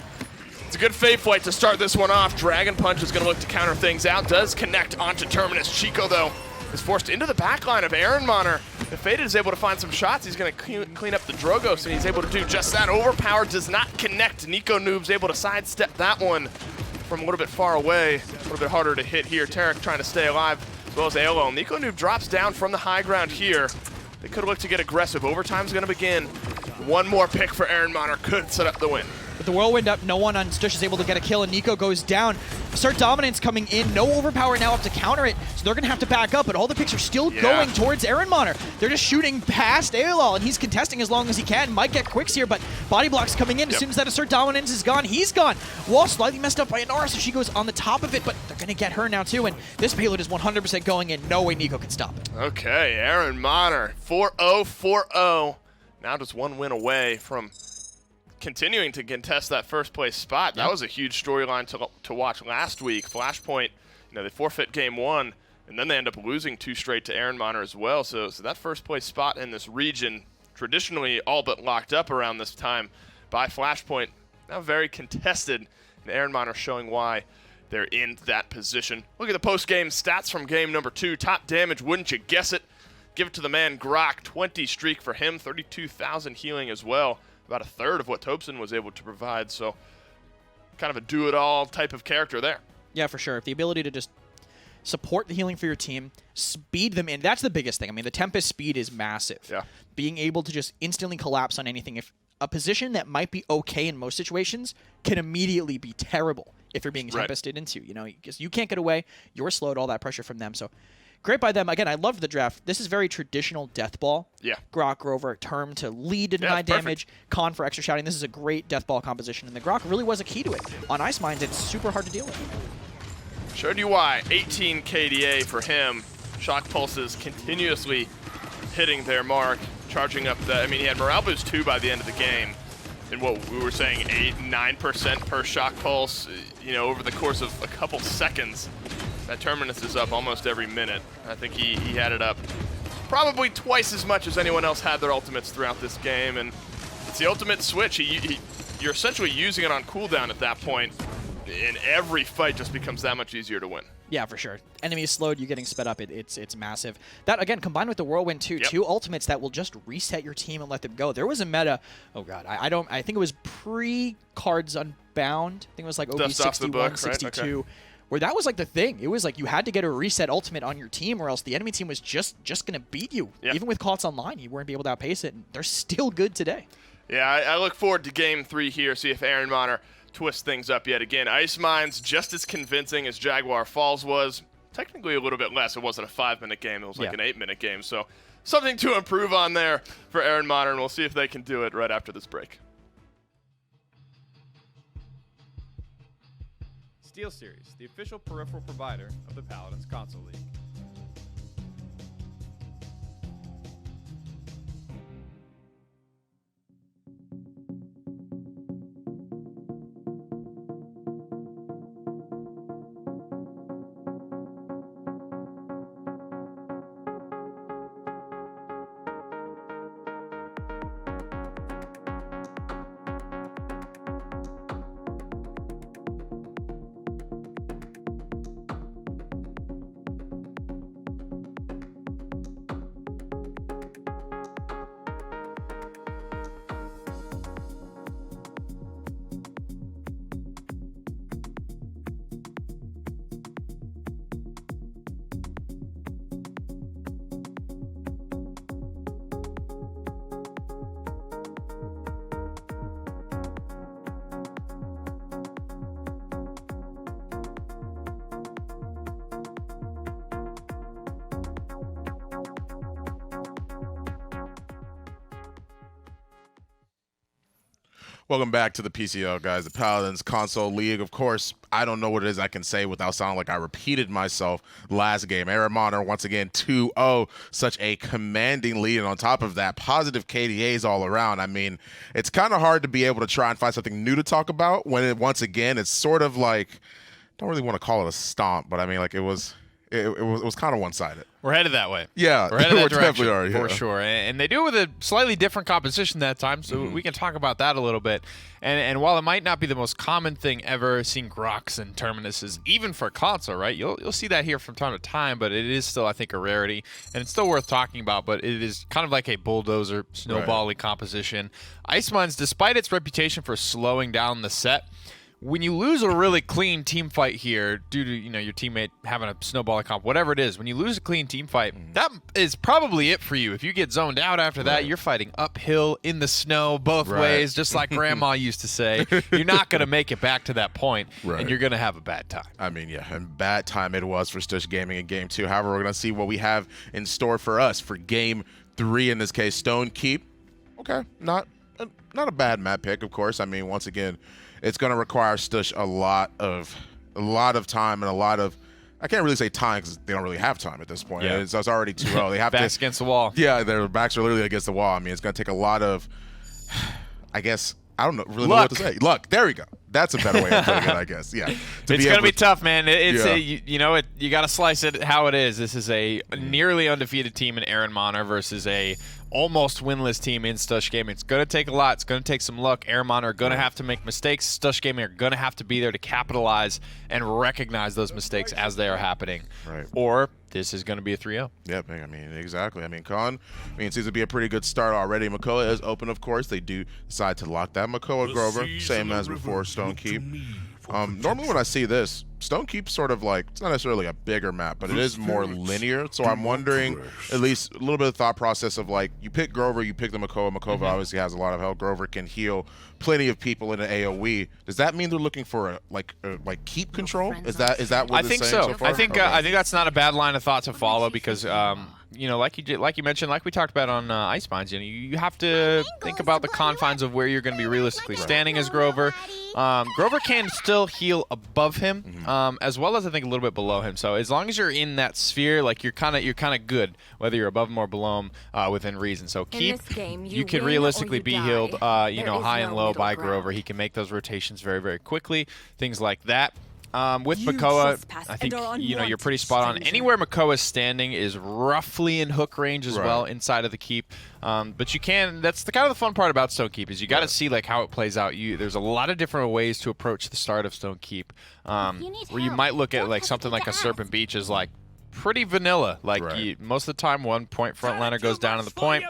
It's a good Fade Flight to start this one off. Dragon Punch is going to look to counter things out. Does connect onto Terminus. Chico, though, is forced into the backline of Ehrenmanner. If Faded is able to find some shots, he's going to clean up the Drogos, and he's able to do just that. Overpower does not connect. Nico Noob's able to sidestep that one from a little bit far away. A little bit harder to hit here. Tarek trying to stay alive, as well as Elo. Nico Noob drops down from the high ground here. They could look to get aggressive. Overtime's going to begin. One more pick for Ehrenmanner could set up the win. With the Whirlwind up, no one on Stush is able to get a kill, and Nico goes down. Assert Dominance coming in. No Overpower now up to counter it, so they're going to have to back up, but all the picks are still going towards Ehrenmanner. They're just shooting past Eolal, and he's contesting as long as he can. Might get quicks here, but Body Block's coming in. As soon as that Assert Dominance is gone, he's gone. Wall slightly messed up by Inara, so she goes on the top of it, but they're going to get her now too, and this payload is 100% going in. No way Nico can stop it. Okay, Ehrenmanner, 4-0, 4-0. Now just one win away from continuing to contest that first place spot. That was a huge storyline to watch last week. Flashpoint, they forfeit game 1, and then they end up losing 2 straight to Ehrenmanner as well. So that first place spot in this region, traditionally all but locked up around this time by Flashpoint, now very contested, and Ehrenmanner showing why they're in that position. Look at the post-game stats from game number 2. Top damage, wouldn't you guess it? Give it to the man Grok, 20 streak for him, 32,000 healing as well. About a third of what Tobson was able to provide, so kind of a do-it-all type of character there. Yeah, for sure. The ability to just support the healing for your team, speed them in. That's the biggest thing. I mean, the Tempest speed is massive. Yeah. Being able to just instantly collapse on anything. If a position that might be okay in most situations can immediately be terrible if you're being tempested into. Because you can't get away. You're slowed, all that pressure from them. So great by them. Again, I loved the draft. This is very traditional death ball. Yeah. Grok, Rover, Term to lead to deny damage, Con for extra shouting. This is a great death ball composition, and the Grok really was a key to it. On Ice Mines, it's super hard to deal with. Showed you why. 18 KDA for him. Shock pulses continuously hitting their mark, charging up the. I mean, he had morale boost 2 by the end of the game, and what we were saying, 8-9% per shock pulse. Over the course of a couple seconds, that Terminus is up almost every minute. I think he had it up probably twice as much as anyone else had their ultimates throughout this game, and it's the ultimate switch. You're essentially using it on cooldown at that point, and every fight just becomes that much easier to win. Yeah, for sure. Enemies slowed, you getting sped up, it's massive. That, again, combined with the Whirlwind too, 2 ultimates that will just reset your team and let them go. There was a meta, oh god, I think it was pre-Cards Unbound, I think it was like OB 61, 62, okay, where that was like the thing. It was like you had to get a reset ultimate on your team or else the enemy team was just going to beat you. Yep. Even with Cards Online, you weren't able to outpace it, and they're still good today. Yeah, I look forward to game 3 here, see if Ehrenmanner twist things up yet again. Ice Mines just as convincing as Jaguar Falls was. Technically a little bit less. It wasn't a 5-minute game. It was like an 8-minute game. So something to improve on there for Ehrenmanner, and we'll see if they can do it right after this break. SteelSeries, the official peripheral provider of the Paladins Console League. Welcome back to the PCL, guys, the Paladins Console League. Of course, I don't know what it is I can say without sounding like I repeated myself last game. Ehrenmanner, once again, 2-0. Such a commanding lead, and on top of that, positive KDAs all around. I mean, it's kind of hard to be able to try and find something new to talk about when, once again, it's sort of like, don't really want to call it a stomp, but I mean, like, it was kind of one-sided. We're headed that way. Yeah, we're headed that direction definitely are, for sure. And they do it with a slightly different composition that time, so we can talk about that a little bit. And while it might not be the most common thing ever, seeing Groks and Terminuses, even for console, right? You'll see that here from time to time, but it is still, I think, a rarity, and it's still worth talking about. But it is kind of like a bulldozer, snowball-y composition. Ice Mines, despite its reputation for slowing down the set, when you lose a really clean team fight here, due to your teammate having a snowball comp, whatever it is, when you lose a clean team fight, that is probably it for you. If you get zoned out after that, you're fighting uphill in the snow both ways, just like Grandma used to say. You're not going to make it back to that point, and you're going to have a bad time. I mean, yeah, and bad time it was for Stush Gaming in Game 2. However, we're going to see what we have in store for us for Game 3 in this case. Stone Keep, okay, not a bad map pick, of course. I mean, once again, it's going to require Stush a lot of time and a lot of, I can't really say time because they don't really have time at this point. Yeah. It's already 2-0. They have backs against the wall. Yeah, their backs are literally against the wall. I mean, it's going to take a lot of, I guess, I don't really know what to say. Luck. There we go. That's a better way of putting it, I guess. Yeah. It's going to be tough, man. You got to slice it how it is. This is a nearly undefeated team in Ehrenmanner versus a almost winless team in Stush Gaming. It's going to take a lot. It's going to take some luck. Ehrenmanner are going to have to make mistakes. Stush Gaming are going to have to be there to capitalize and recognize those mistakes as they are happening. Right. Or this is going to be a 3-0. Yep, I mean, exactly. I mean, it seems to be a pretty good start already. Makoa is open, of course. They do decide to lock that Makoa Grover, same as before Stone Keep. Normally when I see this, Stone Keep sort of like, it's not necessarily a bigger map, but it is more linear. So I'm wondering, at least a little bit of thought process of like, you pick Grover, you pick the Makoa. Makoa obviously has a lot of health. Grover can heal plenty of people in an AoE. Does that mean they're looking for a keep control? Is that what I think so far? I think that's not a bad line of thought to follow because like you mentioned, like we talked about on Ice Mines, you have to think about the confines of where you're going to be realistically standing as Grover. Grover can still heal above him, as well as I think a little bit below him. So as long as you're in that sphere, like you're kind of good, whether you're above him or below him, within reason. So keep, you can realistically be healed, high and low by Grover. He can make those rotations very, very quickly. Things like that. With Makoa, I think you're pretty spot on. Anywhere Makoa is standing is roughly in hook range as well inside of the keep. But you can. That's the kind of the fun part about Stone Keep is you got to see like how it plays out. There's a lot of different ways to approach the start of Stone Keep, where you might look at like something like a Serpent Beach is like pretty vanilla. Like most of the time, 1 point frontliner goes down to the point.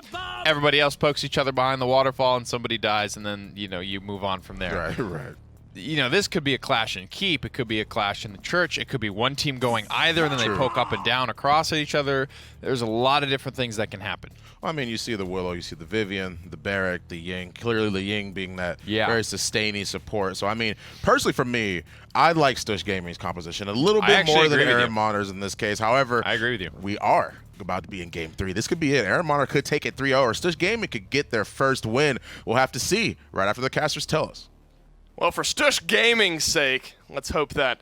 Everybody else pokes each other behind the waterfall, and somebody dies, and then you move on from there. Right. This could be a clash in Keep. It could be a clash in the Church. It could be one team going either, and then they poke up and down across at each other. There's a lot of different things that can happen. Well, I mean, you see the Willow, you see the Vivian, the Barrack, the Ying. Clearly, the Ying being that very sustaining support. So, I mean, personally for me, I like Stush Gaming's composition a little bit more than Ehrenmanner's in this case. However, I agree with you. We are about to be in Game 3. This could be it. Ehrenmanner could take it 3-0, or Stush Gaming could get their first win. We'll have to see right after the casters tell us. Well, for Stush Gaming's sake, let's hope that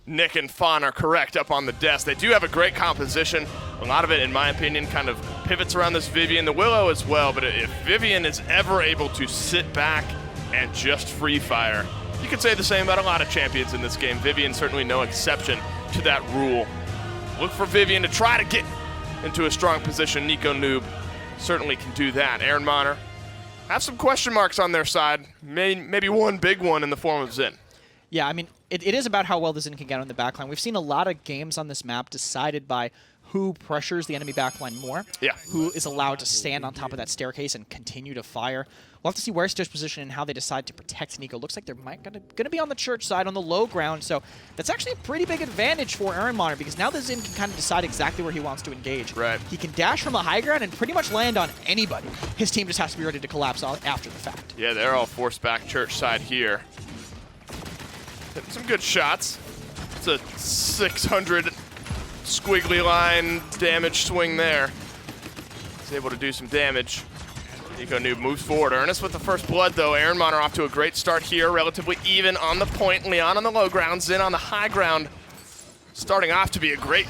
Nick and Fawn are correct up on the desk. They do have a great composition. A lot of it, in my opinion, kind of pivots around this Vivian, the Willow as well. But if Vivian is ever able to sit back and just free fire, you could say the same about a lot of champions in this game. Vivian certainly no exception to that rule. Look for Vivian to try to get into a strong position. Nico Noob certainly can do that. Ehrenmanner have some question marks on their side. Maybe one big one in the form of Xin. Yeah, I mean, it is about how well the Xin can get on the backline. We've seen a lot of games on this map decided by who pressures the enemy backline more, who is allowed to stand on top of that staircase and continue to fire. We'll have to see where Stush position and how they decide to protect Nico. Looks like they're gonna be on the Church side on the low ground, so that's actually a pretty big advantage for Ehrenmanner because now the Xin can kind of decide exactly where he wants to engage. Right. He can dash from the high ground and pretty much land on anybody. His team just has to be ready to collapse after the fact. Yeah, they're all forced back Church side here. Hitting some good shots. It's a 600 squiggly line damage swing there. He's able to do some damage. Nico Noob moves forward. Ernest with the first blood, though. Ehrenmanner off to a great start here. Relatively even on the point. Leon on the low ground. Xin on the high ground. Starting off to be a great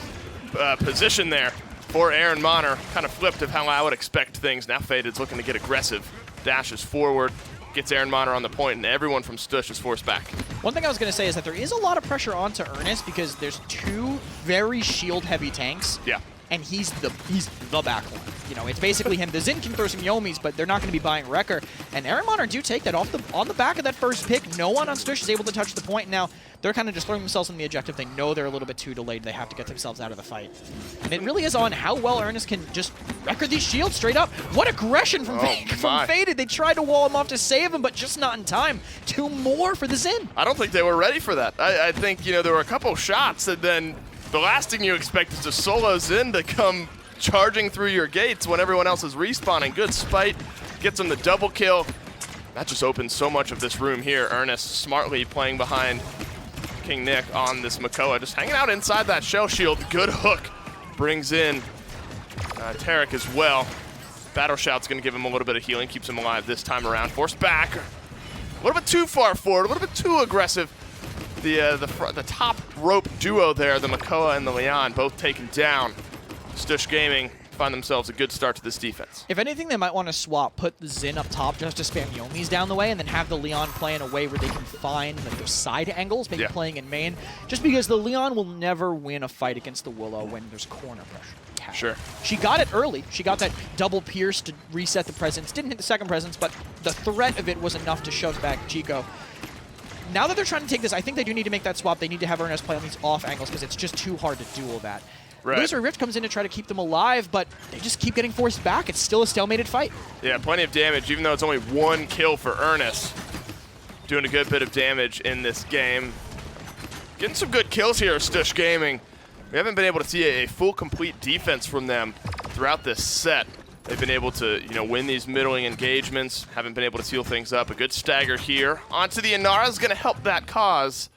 position there for Ehrenmanner. Kind of flipped of how I would expect things. Now Faded's looking to get aggressive. Dashes forward. Gets Ehrenmanner on the point, and everyone from Stush is forced back. One thing I was going to say is that there is a lot of pressure onto Ernest because there's two very shield-heavy tanks. Yeah. And he's the backline. It's basically him. The Xin can throw some Yomis, but they're not going to be buying Wrecker. And Ehrenmanner do take that on the back of that first pick. No one on Stush is able to touch the point. Now, they're kind of just throwing themselves on the objective. They know they're a little bit too delayed. They have to get themselves out of the fight. And it really is on how well Ernest can just Wrecker these shields straight up. What aggression from Faded. They tried to wall him off to save him, but just not in time. 2 more for the Xin. I don't think they were ready for that. I think, there were a couple shots, and then the last thing you expect is a solo Xin to come charging through your gates when everyone else is respawning. Good spite, gets him the double kill. That just opens so much of this room here. Ernest smartly playing behind King Nick on this Makoa, just hanging out inside that shell shield. Good hook, brings in Tarek as well. Battle Shout's gonna give him a little bit of healing, keeps him alive this time around. Forced back, a little bit too far forward, a little bit too aggressive. The top rope duo there, the Makoa and the Leon, both taken down. Stush Gaming find themselves a good start to this defense. If anything, they might want to swap, put the Xin up top just to spam Yomi's down the way, and then have the Leon play in a way where they can find like, those side angles, maybe playing in main. Just because the Leon will never win a fight against the Willow when there's corner pressure. Sure. She got it early. She got that double pierce to reset the presence. Didn't hit the second presence, but the threat of it was enough to shove back Chico. Now that they're trying to take this, I think they do need to make that swap. They need to have Ernest play on these off angles because it's just too hard to duel that. Right. Loser Rift comes in to try to keep them alive, but they just keep getting forced back. It's still a stalemated fight. Yeah, plenty of damage, even though it's only 1 kill for Ernest. Doing a good bit of damage in this game. Getting some good kills here, Stush Gaming. We haven't been able to see a full, complete defense from them throughout this set. They've been able to, win these middling engagements. Haven't been able to seal things up. A good stagger here. Onto the Inara is going to help that cause.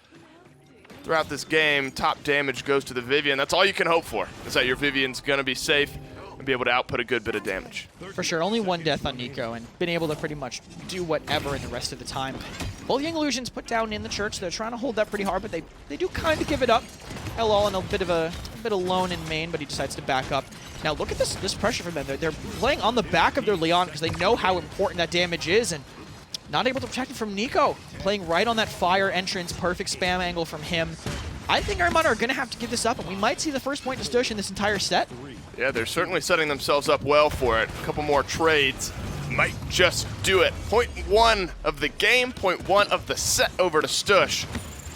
Throughout this game, top damage goes to the Vivian. That's all you can hope for, is that your Vivian's going to be safe and be able to output a good bit of damage. For sure, only 1 death on Nico, and been able to pretty much do whatever in the rest of the time. Both Young Illusions put down in the church. They're trying to hold that pretty hard, but they do kind of give it up. LL in a bit alone in main, but he decides to back up. Now look at this pressure from them. They're playing on the back of their Leon because they know how important that damage is, and not able to protect it from Nico. Playing right on that fire entrance, perfect spam angle from him. I think Ehrenmanner are going to have to give this up, and we might see the first point to Stush in this entire set. Yeah, they're certainly setting themselves up well for it. A couple more trades might just do it. Point 1 of the game, point 1 of the set over to Stush.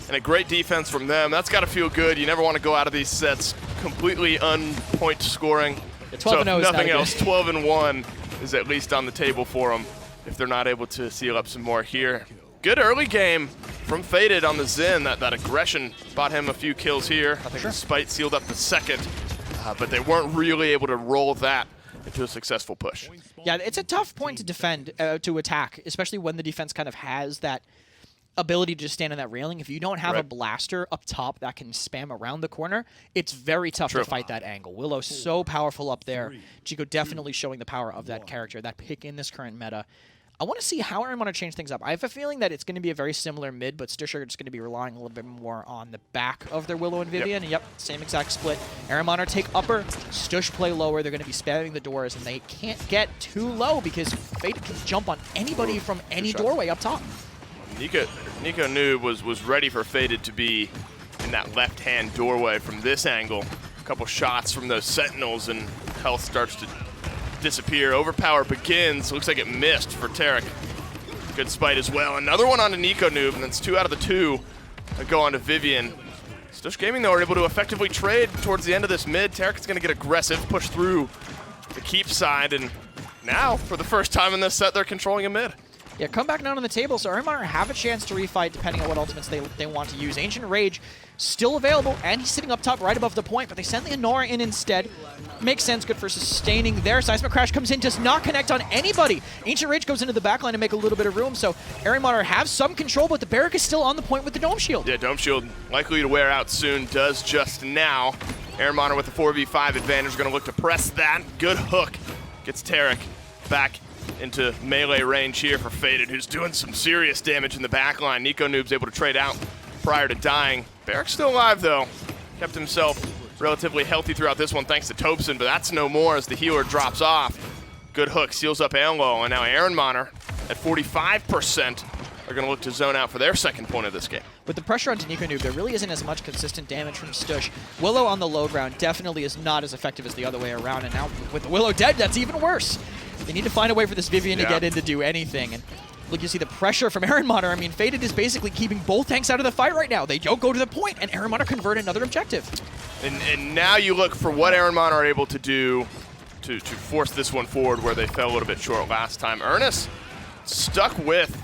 And a great defense from them. That's got to feel good. You never want to go out of these sets completely un-point scoring. Yeah, 12-0 so is nothing not else, 12-1 is at least on the table for them if they're not able to seal up some more here. Good early game from Faded on the Xin. That aggression bought him a few kills here. I think the Spite sealed up the second, but they weren't really able to roll that into a successful push. Yeah, it's a tough point to defend, to attack, especially when the defense kind of has that ability to just stand on that railing. If you don't have a blaster up top that can spam around the corner, it's very tough to fight that angle. Willow's so powerful up there. Chico definitely showing the power of that character, that pick in this current meta. I want to see how Ehrenmanner change things up. I have a feeling that it's going to be a very similar mid, but Stush are just going to be relying a little bit more on the back of their Willow and Vivian. Yep, same exact split. Ehrenmanner take upper, Stush play lower. They're going to be spamming the doors, and they can't get too low because Fate can jump on anybody from any doorway up top. Nico Noob was ready for Faded to be in that left-hand doorway from this angle. A couple shots from those Sentinels, and health starts to disappear. Overpower begins. Looks like it missed for Tarek. Good spite as well. Another one onto Nico Noob, and that's 2 out of the 2 that go onto Vivian. Stush Gaming, though, are able to effectively trade towards the end of this mid. Tarek's going to get aggressive, push through the keep side, and now, for the first time in this set, they're controlling a mid. Yeah, comeback not on the table, so Ehrenmanner have a chance to refight depending on what ultimates they want to use. Ancient Rage still available, and he's sitting up top right above the point, but they send the Inara in instead. Makes sense, good for sustaining there. Seismic Crash comes in, does not connect on anybody. Ancient Rage goes into the backline to make a little bit of room, so Ehrenmanner have some control, but the Barrack is still on the point with the Dome Shield. Yeah, Dome Shield likely to wear out soon, does just now. Ehrenmanner with the 4v5 advantage, going to look to press that. Good hook. Gets Tarek back into melee range here for Faded, who's doing some serious damage in the backline. Nico Noob's able to trade out prior to dying. Barrack's still alive, though. Kept himself relatively healthy throughout this one thanks to Tobson, but that's no more as the healer drops off. Good hook, seals up Anlo, and now Ehrenmanner at 45% are going to look to zone out for their second point of this game. With the pressure onto Nico Noob, there really isn't as much consistent damage from Stush. Willow on the low ground definitely is not as effective as the other way around, and now with Willow dead, that's even worse. They need to find a way for this Vivian to get in to do anything. And look, you see the pressure from Ehrenmanner. I mean, Faded is basically keeping both tanks out of the fight right now. They don't go to the point, and Ehrenmanner convert another objective. And now you look for what Ehrenmanner are able to do to force this one forward where they fell a little bit short last time. Ernest stuck with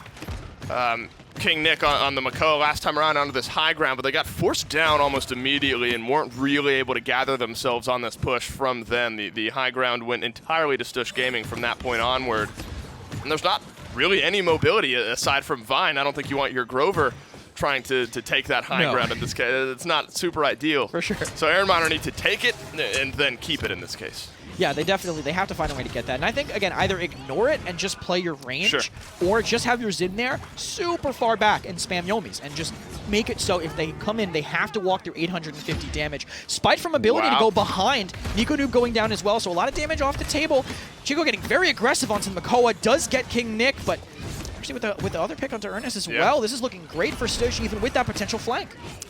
King Nick on the Mako last time around onto this high ground, but they got forced down almost immediately and weren't really able to gather themselves on this push from then. The high ground went entirely to Stush Gaming from that point onward. And there's not really any mobility aside from Vine. I don't think you want your Grover trying to take that high ground in this case. It's not super ideal. For sure. So Ehrenmanner need to take it and then keep it in this case. Yeah, they have to find a way to get that. And I think, again, either ignore it and just play your range, or just have your Xin there super far back and spam Yomis, and just make it so if they come in, they have to walk through 850 damage. Spite from ability to go behind. Nico Noob going down as well, so a lot of damage off the table. Chico getting very aggressive onto Makoa, does get King Nick, but actually with the other pick onto Ernest as well, this is looking great for Stush, even with that potential flank.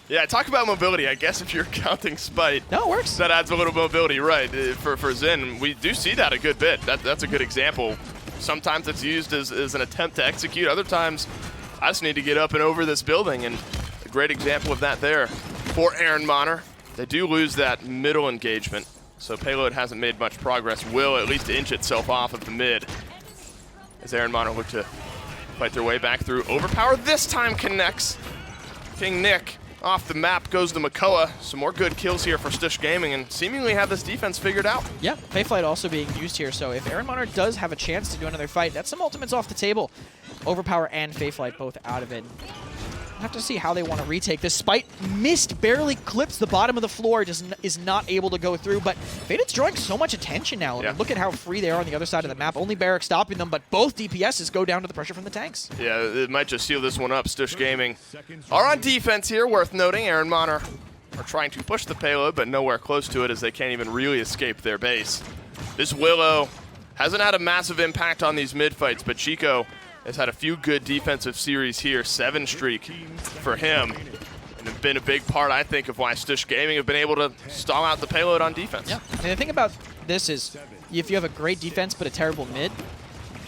Yeah, talk about mobility. I guess if you're counting Spite, no, it works. That adds a little mobility, right? For Xin, we do see that a good bit. That's a good example. Sometimes it's used as an attempt to execute. Other times, I just need to get up and over this building, and a great example of that there for Ehrenmanner. They do lose that middle engagement, so Payload hasn't made much progress. Will at least inch itself off of the mid as Ehrenmanner look to fight their way back through. Overpower this time connects. King Nick off the map goes to Makoa. Some more good kills here for Stush Gaming, and seemingly have this defense figured out. Yeah, Fayflight also being used here, so if Ehrenmanner does have a chance to do another fight, that's some ultimates off the table. Overpower and Fayflight both out of it. We'll have to see how they want to retake this. Spite missed, barely clips the bottom of the floor, is not able to go through, but Faded's drawing so much attention now. I mean, look at how free they are on the other side of the map. Only Barrack stopping them, but both DPSs go down to the pressure from the tanks. Yeah, it might just seal this one up. Stush Gaming are on defense here, worth noting. Ehrenmanner are trying to push the payload, but nowhere close to it, as they can't even really escape their base. This Willow hasn't had a massive impact on these mid-fights, but Chico has had a few good defensive series here, 7 streak for him, and have been a big part, I think, of why Stush Gaming have been able to stall out the payload on defense. Yeah, and the thing about this is, if you have a great defense but a terrible mid,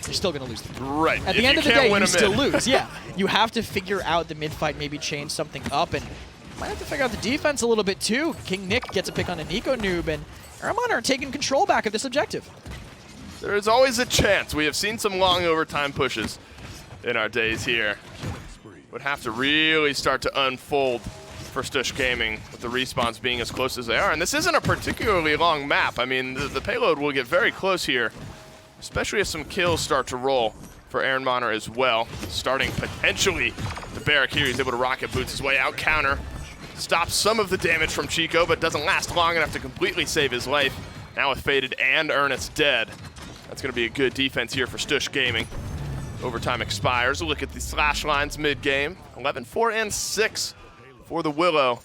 you're still going to lose. Right. At the end of the day, you still lose. Yeah, you have to figure out the mid fight, maybe change something up, and might have to figure out the defense a little bit too. King Nick gets a pick on a Nico Noob, and Ehrenmanner are taking control back of this objective. There is always a chance. We have seen some long overtime pushes in our days here. Would have to really start to unfold for Stush Gaming, with the respawns being as close as they are. And this isn't a particularly long map. I mean, the payload will get very close here, especially as some kills start to roll for Ehrenmanner as well. Starting potentially the Barrack here. He's able to rocket boots his way out, counter. Stops some of the damage from Chico, but doesn't last long enough to completely save his life. Now with Faded and Ernest dead, that's going to be a good defense here for Stush Gaming. Overtime expires. Look at the slash lines mid-game. 11, 4, and 6 for the Willow.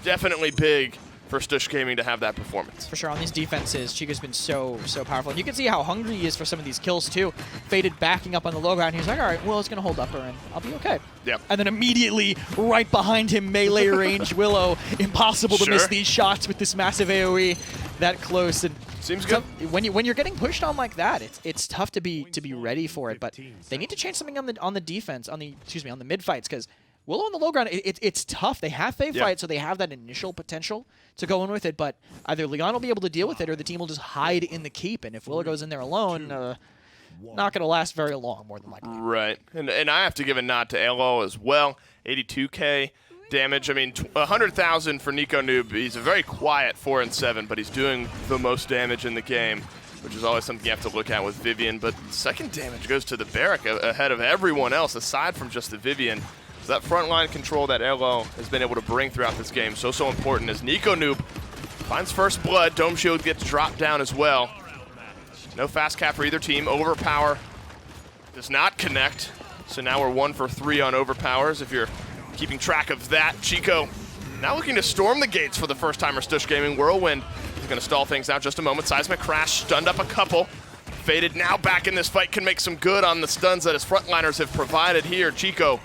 Definitely big for Stush Gaming to have that performance. For sure, on these defenses, Chico's been so powerful. And you can see how hungry he is for some of these kills, too. Faded backing up on the low ground. He's like, all right, Willow's going to hold upper, and I'll be okay. Yep. And then immediately, right behind him, melee range Willow. Impossible to miss these shots with this massive AoE that close. And seems good. When you're getting pushed on like that, it's tough to be ready for it. But they need to change something on the defense, on the mid fights, because Willow on the low ground, it's tough. They have Fae fight, so they have that initial potential to go in with it, but either Leon will be able to deal with it, or the team will just hide in the keep, and if Willow goes in there alone, not going to last very long, more than likely. Right, and I have to give a nod to LO as well. 82k damage. I mean, 100,000 for Nico Noob. He's a very quiet 4 and 7, but he's doing the most damage in the game, which is always something you have to look at with Vivian. But second damage goes to the Barrack ahead of everyone else, aside from just the Vivian. So that frontline control that LO has been able to bring throughout this game, so important, as Nico Noob finds first blood. Dome Shield gets dropped down as well. No fast cap for either team. Overpower does not connect, so now we're 1 for 3 on overpowers, if you're keeping track of that. Chico now looking to storm the gates for the first time for Stush Gaming. Whirlwind is going to stall things out just a moment. Seismic Crash stunned up a couple. Faded now back in this fight, can make some good on the stuns that his frontliners have provided here. Chico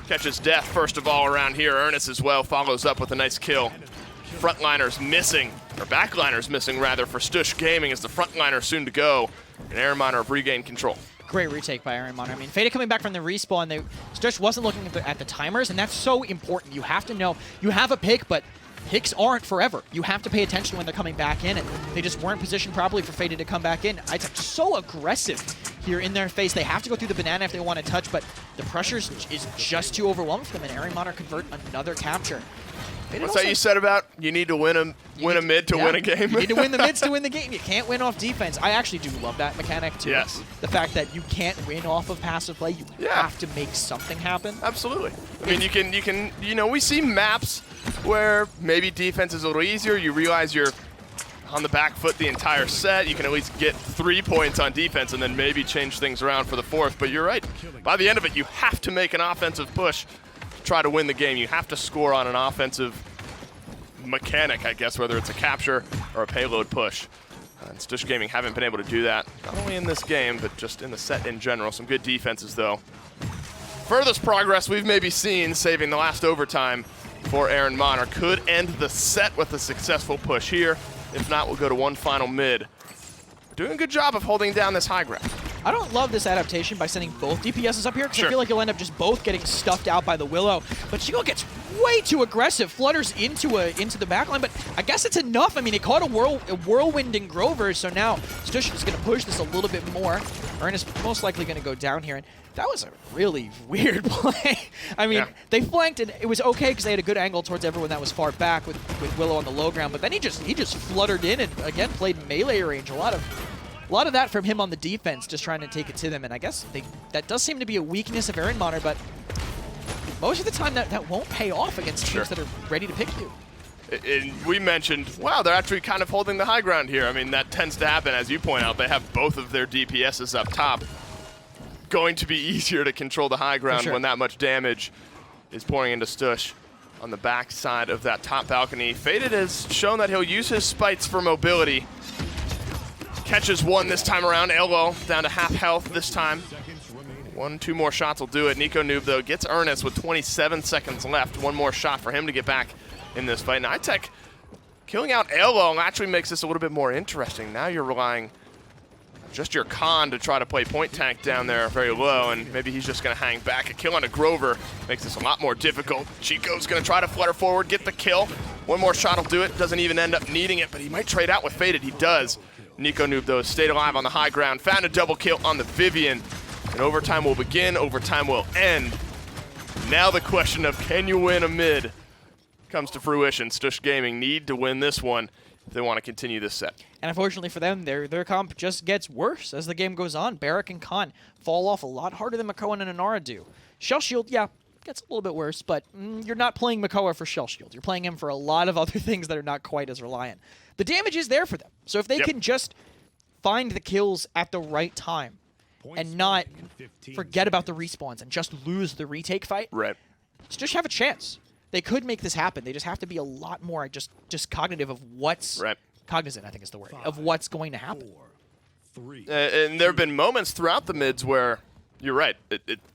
catches death first of all around here. Ernest as well follows up with a nice kill. Frontliners missing, or backliners missing rather, for Stush Gaming, as the frontliner soon to go. And Ehrenmanner have regained control. Great retake by Ehrenmanner. I mean, Faded coming back from the respawn, Stush wasn't looking at the timers, and that's so important. You have to know, you have a pick, but picks aren't forever. You have to pay attention when they're coming back in, and they just weren't positioned properly for Faded to come back in. It's so aggressive here in their face. They have to go through the banana if they want to touch, but the pressure is just too overwhelming for them, and Ehrenmanner convert another capture. What's that you said about you need to win a mid to win a game? You need to win the mids to win the game. You can't win off defense. I actually do love that mechanic too. Yes. The fact that you can't win off of passive play. You have to make something happen. Absolutely. I mean, you can, we see maps where maybe defense is a little easier. You realize you're on the back foot the entire set. You can at least get 3 points on defense and then maybe change things around for the 4th. But you're right. By the end of it, you have to make an offensive push to try to win the game. You have to score on an offensive mechanic, I guess, whether it's a capture or a payload push. And Stush Gaming haven't been able to do that, not only in this game, but just in the set in general. Some good defenses, though. Furthest progress we've maybe seen, saving the last overtime for Ehrenmanner, could end the set with a successful push here. If not, we'll go to one final mid. We're doing a good job of holding down this high ground. I don't love this adaptation by sending both DPSs up here, because Sure. I feel like you'll end up just both getting stuffed out by the Willow. But Chico gets way too aggressive, flutters into the backline, but I guess it's enough. I mean, it caught a whirlwind in Grover, so now Stush is going to push this a little bit more. Ernest most likely going to go down here, and that was a really weird play. I mean, they flanked, and it was okay because they had a good angle towards everyone that was far back with Willow on the low ground, but then he just fluttered in and, again, played melee range. A lot of that from him on the defense, just trying to take it to them, and I guess that does seem to be a weakness of Ehrenmanner, but most of the time that won't pay off against teams that are ready to pick you. And we mentioned, wow, they're actually kind of holding the high ground here. I mean, that tends to happen, as you point out. They have both of their DPSs up top. Going to be easier to control the high ground when that much damage is pouring into Stush on the back side of that top balcony. Faded has shown that he'll use his spites for mobility. Catches one this time around. Elo down to half health this time. 1-2 more shots will do it. Nico Noob, though, gets Ernest with 27 seconds left. One more shot for him to get back in this fight. And iTech killing out Elo actually makes this a little bit more interesting. Now you're relying on just your con to try to play point tank down there very low, and maybe he's just going to hang back. A kill on a Grover makes this a lot more difficult. Chico's going to try to flutter forward, get the kill. One more shot will do it. Doesn't even end up needing it, but he might trade out with Faded. He does. Nico Noob, though, stayed alive on the high ground, found a double kill on the Vivian. And overtime will begin, overtime will end. Now the question of can you win a mid comes to fruition. Stush Gaming need to win this one if they want to continue this set. And unfortunately for them, their comp just gets worse as the game goes on. Barrack and Khan fall off a lot harder than Makoa and Inara do. Shell Shield, gets a little bit worse, but you're not playing Makoa for Shell Shield. You're playing him for a lot of other things that are not quite as reliant. The damage is there for them. So if they can just find the kills at the right time and not forget about the respawns and just lose the retake fight, Stush have a chance. They could make this happen. They just have to be a lot more just cognizant of what's cognizant, I think is the word, of what's going to happen. And there have been moments throughout the mids where you're right.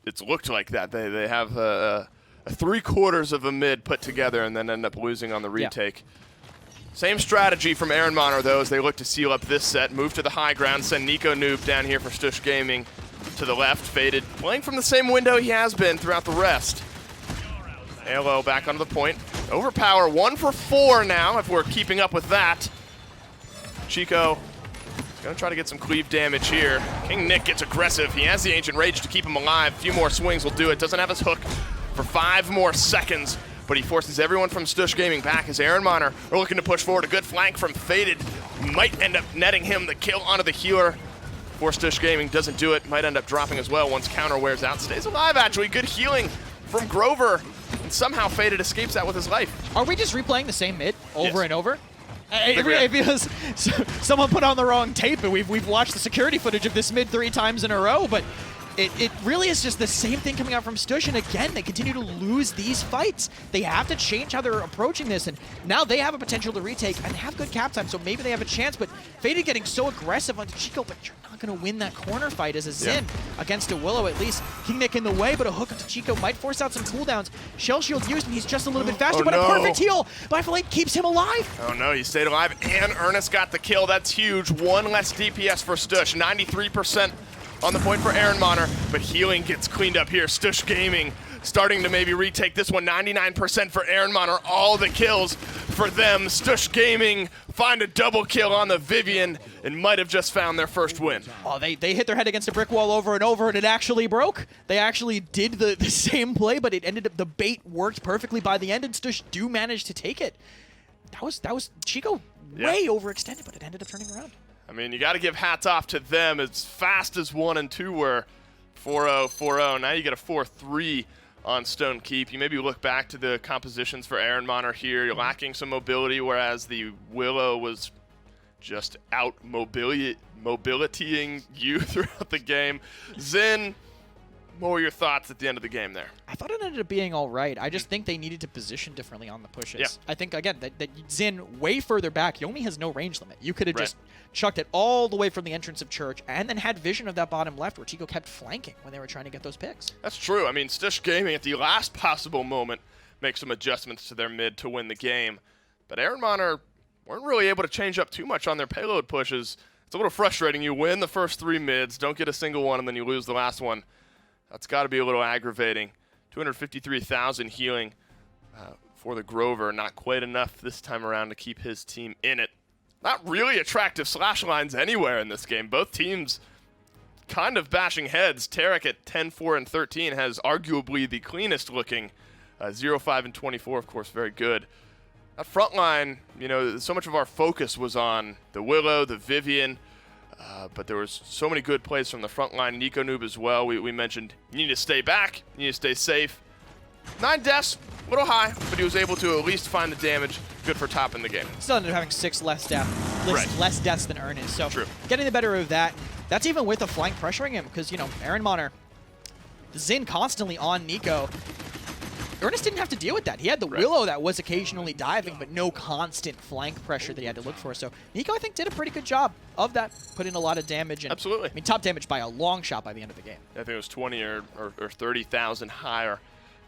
It's looked like that. They have a 3/4 of a mid put together and then end up losing on the retake. Same strategy from Ehrenmanner, though, as they look to seal up this set. Move to the high ground, send Nico Noob down here for Stush Gaming to the left. Faded, playing from the same window he has been throughout the rest. Elo back onto the point. Overpower, 1 for 4 now, if we're keeping up with that. Chico is going to try to get some cleave damage here. King Nick gets aggressive. He has the Ancient Rage to keep him alive. A few more swings will do it. Doesn't have his hook for 5 more seconds, but he forces everyone from Stush Gaming back as Ehrenmanner are looking to push forward. A good flank from Faded might end up netting him the kill onto the healer. For Stush Gaming doesn't do it. Might end up dropping as well once counter wears out. Stays alive, actually. Good healing from Grover. And somehow Faded escapes that with his life. Are we just replaying the same mid over and over? It feels someone put on the wrong tape, and we've watched the security footage of this mid 3 times in a row, but it really is just the same thing coming out from Stush, and again, they continue to lose these fights. They have to change how they're approaching this, and now they have a potential to retake and have good cap time, so maybe they have a chance, but Faded getting so aggressive onto Chico, but you're not going to win that corner fight as a Xin against a Willow at least. King Nick in the way, but a hook onto Chico might force out some cooldowns. Shell Shield used, and he's just a little bit faster, but a perfect heal by Flake keeps him alive. Oh no, he stayed alive, and Ernest got the kill. That's huge. 1 less DPS for Stush. 93% on the point for Ehrenmanner, but healing gets cleaned up here. Stush Gaming starting to maybe retake this one. 99% for Ehrenmanner, all the kills for them. Stush Gaming find a double kill on the Vivian and might have just found their first win. Oh, they hit their head against a brick wall over and over, and it actually broke. They actually did the same play, but it ended up, the bait worked perfectly by the end, and Stush do manage to take it. That was Chico way overextended, but it ended up turning around. I mean, you got to give hats off to them. As fast as 1 and 2 were, 4-0, 4-0. Now you get a 4-3 on Stone Keep. You maybe look back to the compositions for Ehrenmanner here. You're lacking some mobility, whereas the Willow was just out mobilitying you throughout the game. Zin, what were your thoughts at the end of the game there? I thought it ended up being all right. I just think they needed to position differently on the pushes. Yeah. I think, again, that Zin way further back, Yomi has no range limit. You could have just chucked it all the way from the entrance of Church and then had vision of that bottom left where Chico kept flanking when they were trying to get those picks. That's true. I mean, Stush Gaming at the last possible moment make some adjustments to their mid to win the game. But Ehrenmanner weren't really able to change up too much on their payload pushes. It's a little frustrating. You win the first 3 mids, don't get a single one, and then you lose the last one. That's got to be a little aggravating. 253,000 healing for the Grover. Not quite enough this time around to keep his team in it. Not really attractive slash lines anywhere in this game. Both teams kind of bashing heads. Tarek at 10, 4, and 13 has arguably the cleanest looking. 0, 5, and 24, of course, very good. That front line, you know, so much of our focus was on the Willow, the Vivian, but there was so many good plays from the front line. Nico Noob as well. We mentioned you need to stay back, you need to stay safe. 9 deaths, a little high, but he was able to at least find the damage. Good for top in the game. Still ended up having 6 less deaths than Ernest. So True. Getting the better of that. That's even with the flank pressuring him because, you know, Ehrenmanner, Zin constantly on Nico. Ernest didn't have to deal with that. He had the Willow that was occasionally diving, but no constant flank pressure that he had to look for. So Nico, I think, did a pretty good job of that, put in a lot of damage. And, Absolutely. I mean, top damage by a long shot by the end of the game. I think it was 20 or 30,000 higher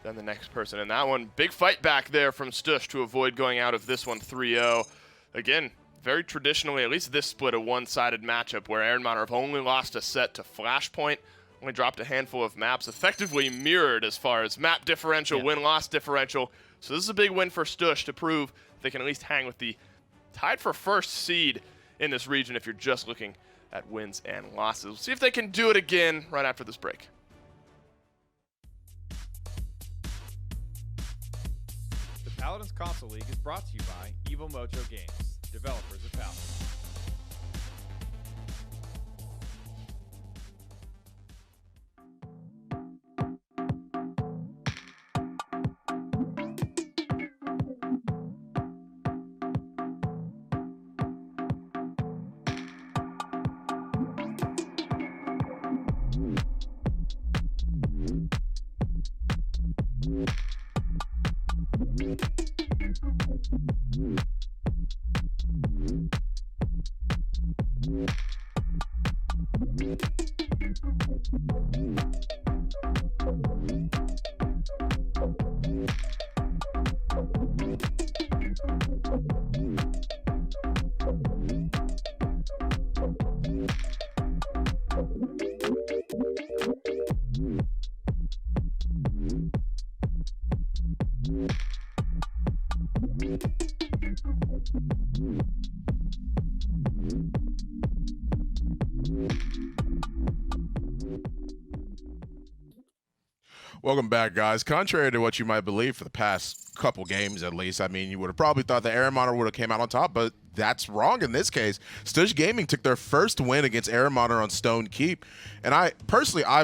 than the next person in that one. Big fight back there from Stush to avoid going out of this one 3-0. Again, very traditionally, at least this split, a one-sided matchup where Ehrenmanner have only lost a set to Flashpoint. Only dropped a handful of maps, effectively mirrored as far as map differential, win-loss differential. So this is a big win for Stush to prove they can at least hang with the tied for first seed in this region if you're just looking at wins and losses. We'll see if they can do it again right after this break. The Paladins Console League is brought to you by Evil Mojo Games, developers of Paladins. Welcome back, guys. Contrary to what you might believe for the past couple games, at least, I mean, you would have probably thought that Ehrenmanner would have came out on top, but that's wrong in this case. Stush Gaming took their first win against Ehrenmanner on Stone Keep, and I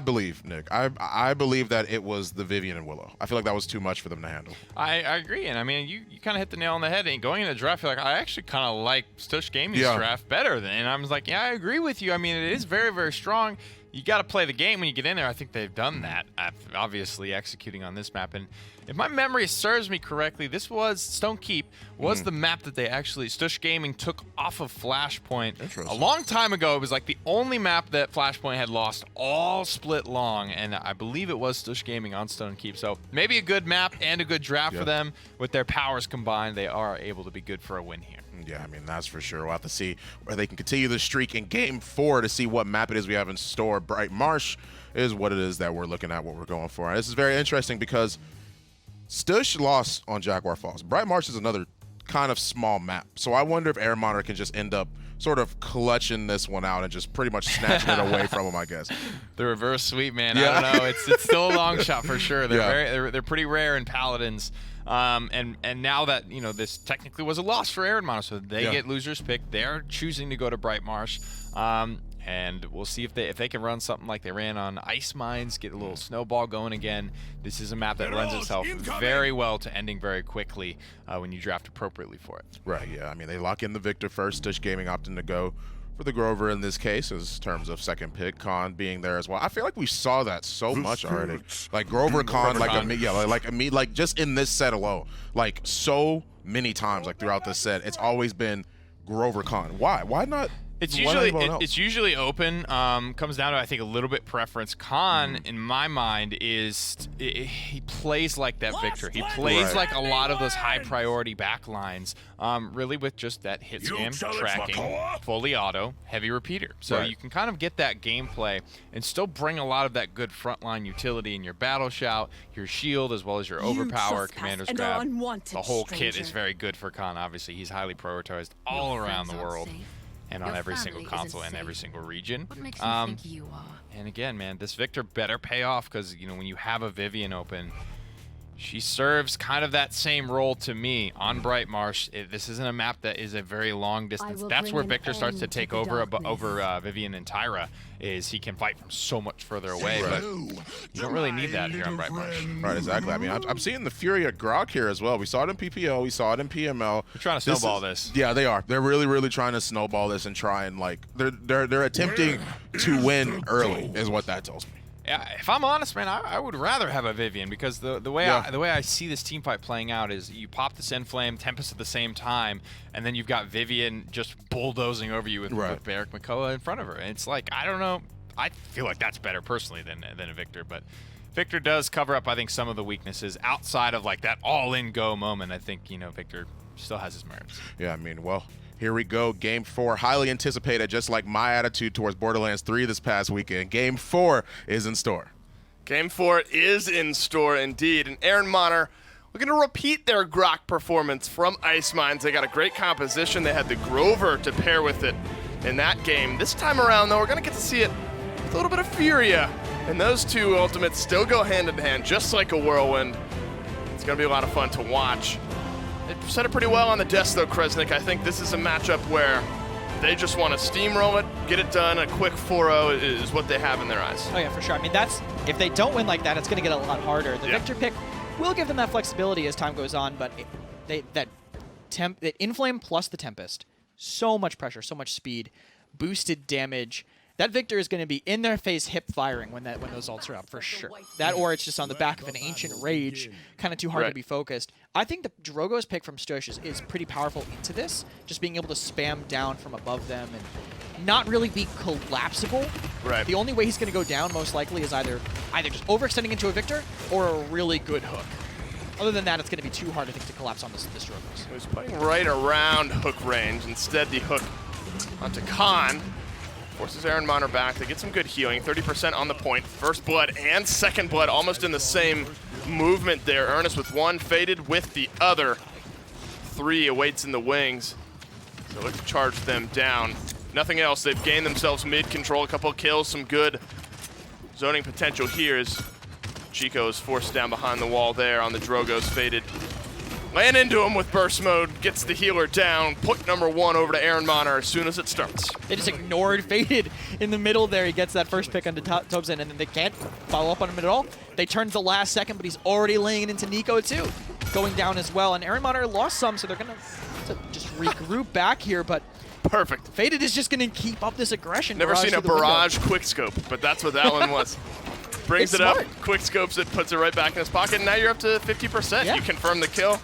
believe, Nick, I believe that it was the Vivian and Willow. I feel like that was too much for them to handle. I agree, and I mean, you kind of hit the nail on the head. And going into the draft, I feel like I actually kind of like Stush Gaming's draft better than, and I was like, yeah, I agree with you. I mean, it is very, very strong. You got to play the game when you get in there. I think they've done that, obviously executing on this map. And if my memory serves me correctly, this was Stone Keep was the map that they actually, Stush Gaming took off of Flashpoint. A long time ago, it was like the only map that Flashpoint had lost all split long, and I believe it was Stush Gaming on Stone Keep. So maybe a good map and a good draft for them. With their powers combined, they are able to be good for a win here. Yeah, I mean, that's for sure. We'll have to see where they can continue the streak in Game 4 to see what map it is we have in store. Bright Marsh is what it is that we're looking at, what we're going for. And this is very interesting because Stush lost on Jaguar Falls. Bright Marsh is another kind of small map. So I wonder if Ehrenmanner can just end up sort of clutching this one out and just pretty much snatching it away from him, I guess. The reverse sweep, man. Yeah. I don't know. It's still a long shot for sure. They're pretty rare in Paladins. And now that, you know, this technically was a loss for Ehrenmanner, so they get loser's pick. They're choosing to go to Bright Marsh. And we'll see if they can run something like they ran on Ice Mines, get a little snowball going again. This is a map that lends itself very well to ending very quickly when you draft appropriately for it. Right, yeah. I mean, they lock in the victor first. Stush Gaming opting to go for the Grover in this case, in terms of second pick. Khan being there as well. I feel like we saw that so much already. Like Grover Khan, like just in this set alone, like so many times, like throughout this set, it's always been Grover Khan. Why? Why not? It's usually open. Comes down to, I think, a little bit preference. Khan, in my mind, he plays like that victor. He plays like a lot of those high priority backlines, really with just that hit spam, tracking, fully auto, heavy repeater. So you can kind of get that gameplay and still bring a lot of that good frontline utility in your battle shout, your shield, as well as your overpower, commander's grab. The whole kit is very good for Khan. Obviously, he's highly prioritized all around the world. And on every single console and every single region. What makes you think you are? And again, man, this victor better pay off because, you know, when you have a Vivian open, she serves kind of that same role to me on Bright Marsh. This isn't a map that is a very long distance. That's where Victor starts to take over Vivian and Tyra, is he can fight from so much further away, but you don't really need that here on Bright Marsh. Right, exactly. I mean, I'm seeing the Fury of Grok here as well. We saw it in PPL, we saw it in PML. They're trying to snowball this. Yeah, they are. They're really, really trying to snowball this and try and, like, they're attempting to win early, is what that tells me. Yeah, if I'm honest, man, I would rather have a Vivian because the way I see this team fight playing out is you pop the Sinflame, Tempest at the same time, and then you've got Vivian just bulldozing over you with Barrick Makoa in front of her. And it's like, I don't know, I feel like that's better personally than a Victor, but Victor does cover up, I think, some of the weaknesses outside of like that all-in go moment. I think, you know, Victor still has his merits. Yeah, I mean, well, here we go. Game 4, highly anticipated, just like my attitude towards Borderlands 3 this past weekend. Game 4 is in store. Game 4 is in store indeed. And Ehrenmanner looking to repeat their Grok performance from Ice Mines. They got a great composition. They had the Grover to pair with it in that game. This time around, though, we're going to get to see it with a little bit of Furia. And those two ultimates still go hand in hand, just like a whirlwind. It's going to be a lot of fun to watch. They set it pretty well on the desk, though, Kresnik. I think this is a matchup where they just want to steamroll it, get it done. A quick 4-0 is what they have in their eyes. Oh, yeah, for sure. I mean, if they don't win like that, it's going to get a lot harder. The Victor pick will give them that flexibility as time goes on, but that Inflame plus the Tempest, so much pressure, so much speed, boosted damage. That Victor is going to be in their face hip firing when those ults are up, for sure. That, or it's just on the back of an Ancient Rage, kind of too hard to be focused. I think the Drogo's pick from Stush is pretty powerful into this, just being able to spam down from above them and not really be collapsible. Right. The only way he's going to go down, most likely, is either just overextending into a Victor or a really good hook. Other than that, it's going to be too hard, I think, to collapse on this Drogo's. He's playing right around hook range. Instead, the hook onto Khan. Forces Ehrenmanner back. They get some good healing. 30% on the point. First blood and second blood almost in the same movement there. Ernest with one, faded with the other. 3 awaits in the wings. So look to charge them down. Nothing else. They've gained themselves mid-control. A couple of kills. Some good zoning potential here as Chico is forced down behind the wall there on the Drogo's faded. Land into him with burst mode, gets the healer down. Point number 1 over to Ehrenmanner as soon as it starts. They just ignored Faded in the middle there. He gets that first pick onto Tobzen, and then they can't follow up on him at all. They turn to the last second, but he's already laying it into Nico too, going down as well. And Ehrenmanner lost some, so they're going to just regroup back here, but perfect. Faded is just going to keep up this aggression. Never seen a barrage quickscope, but that's what that one was. Brings it up, quick scopes it, puts it right back in his pocket, and now you're up to 50%. Yeah. You confirm the kill.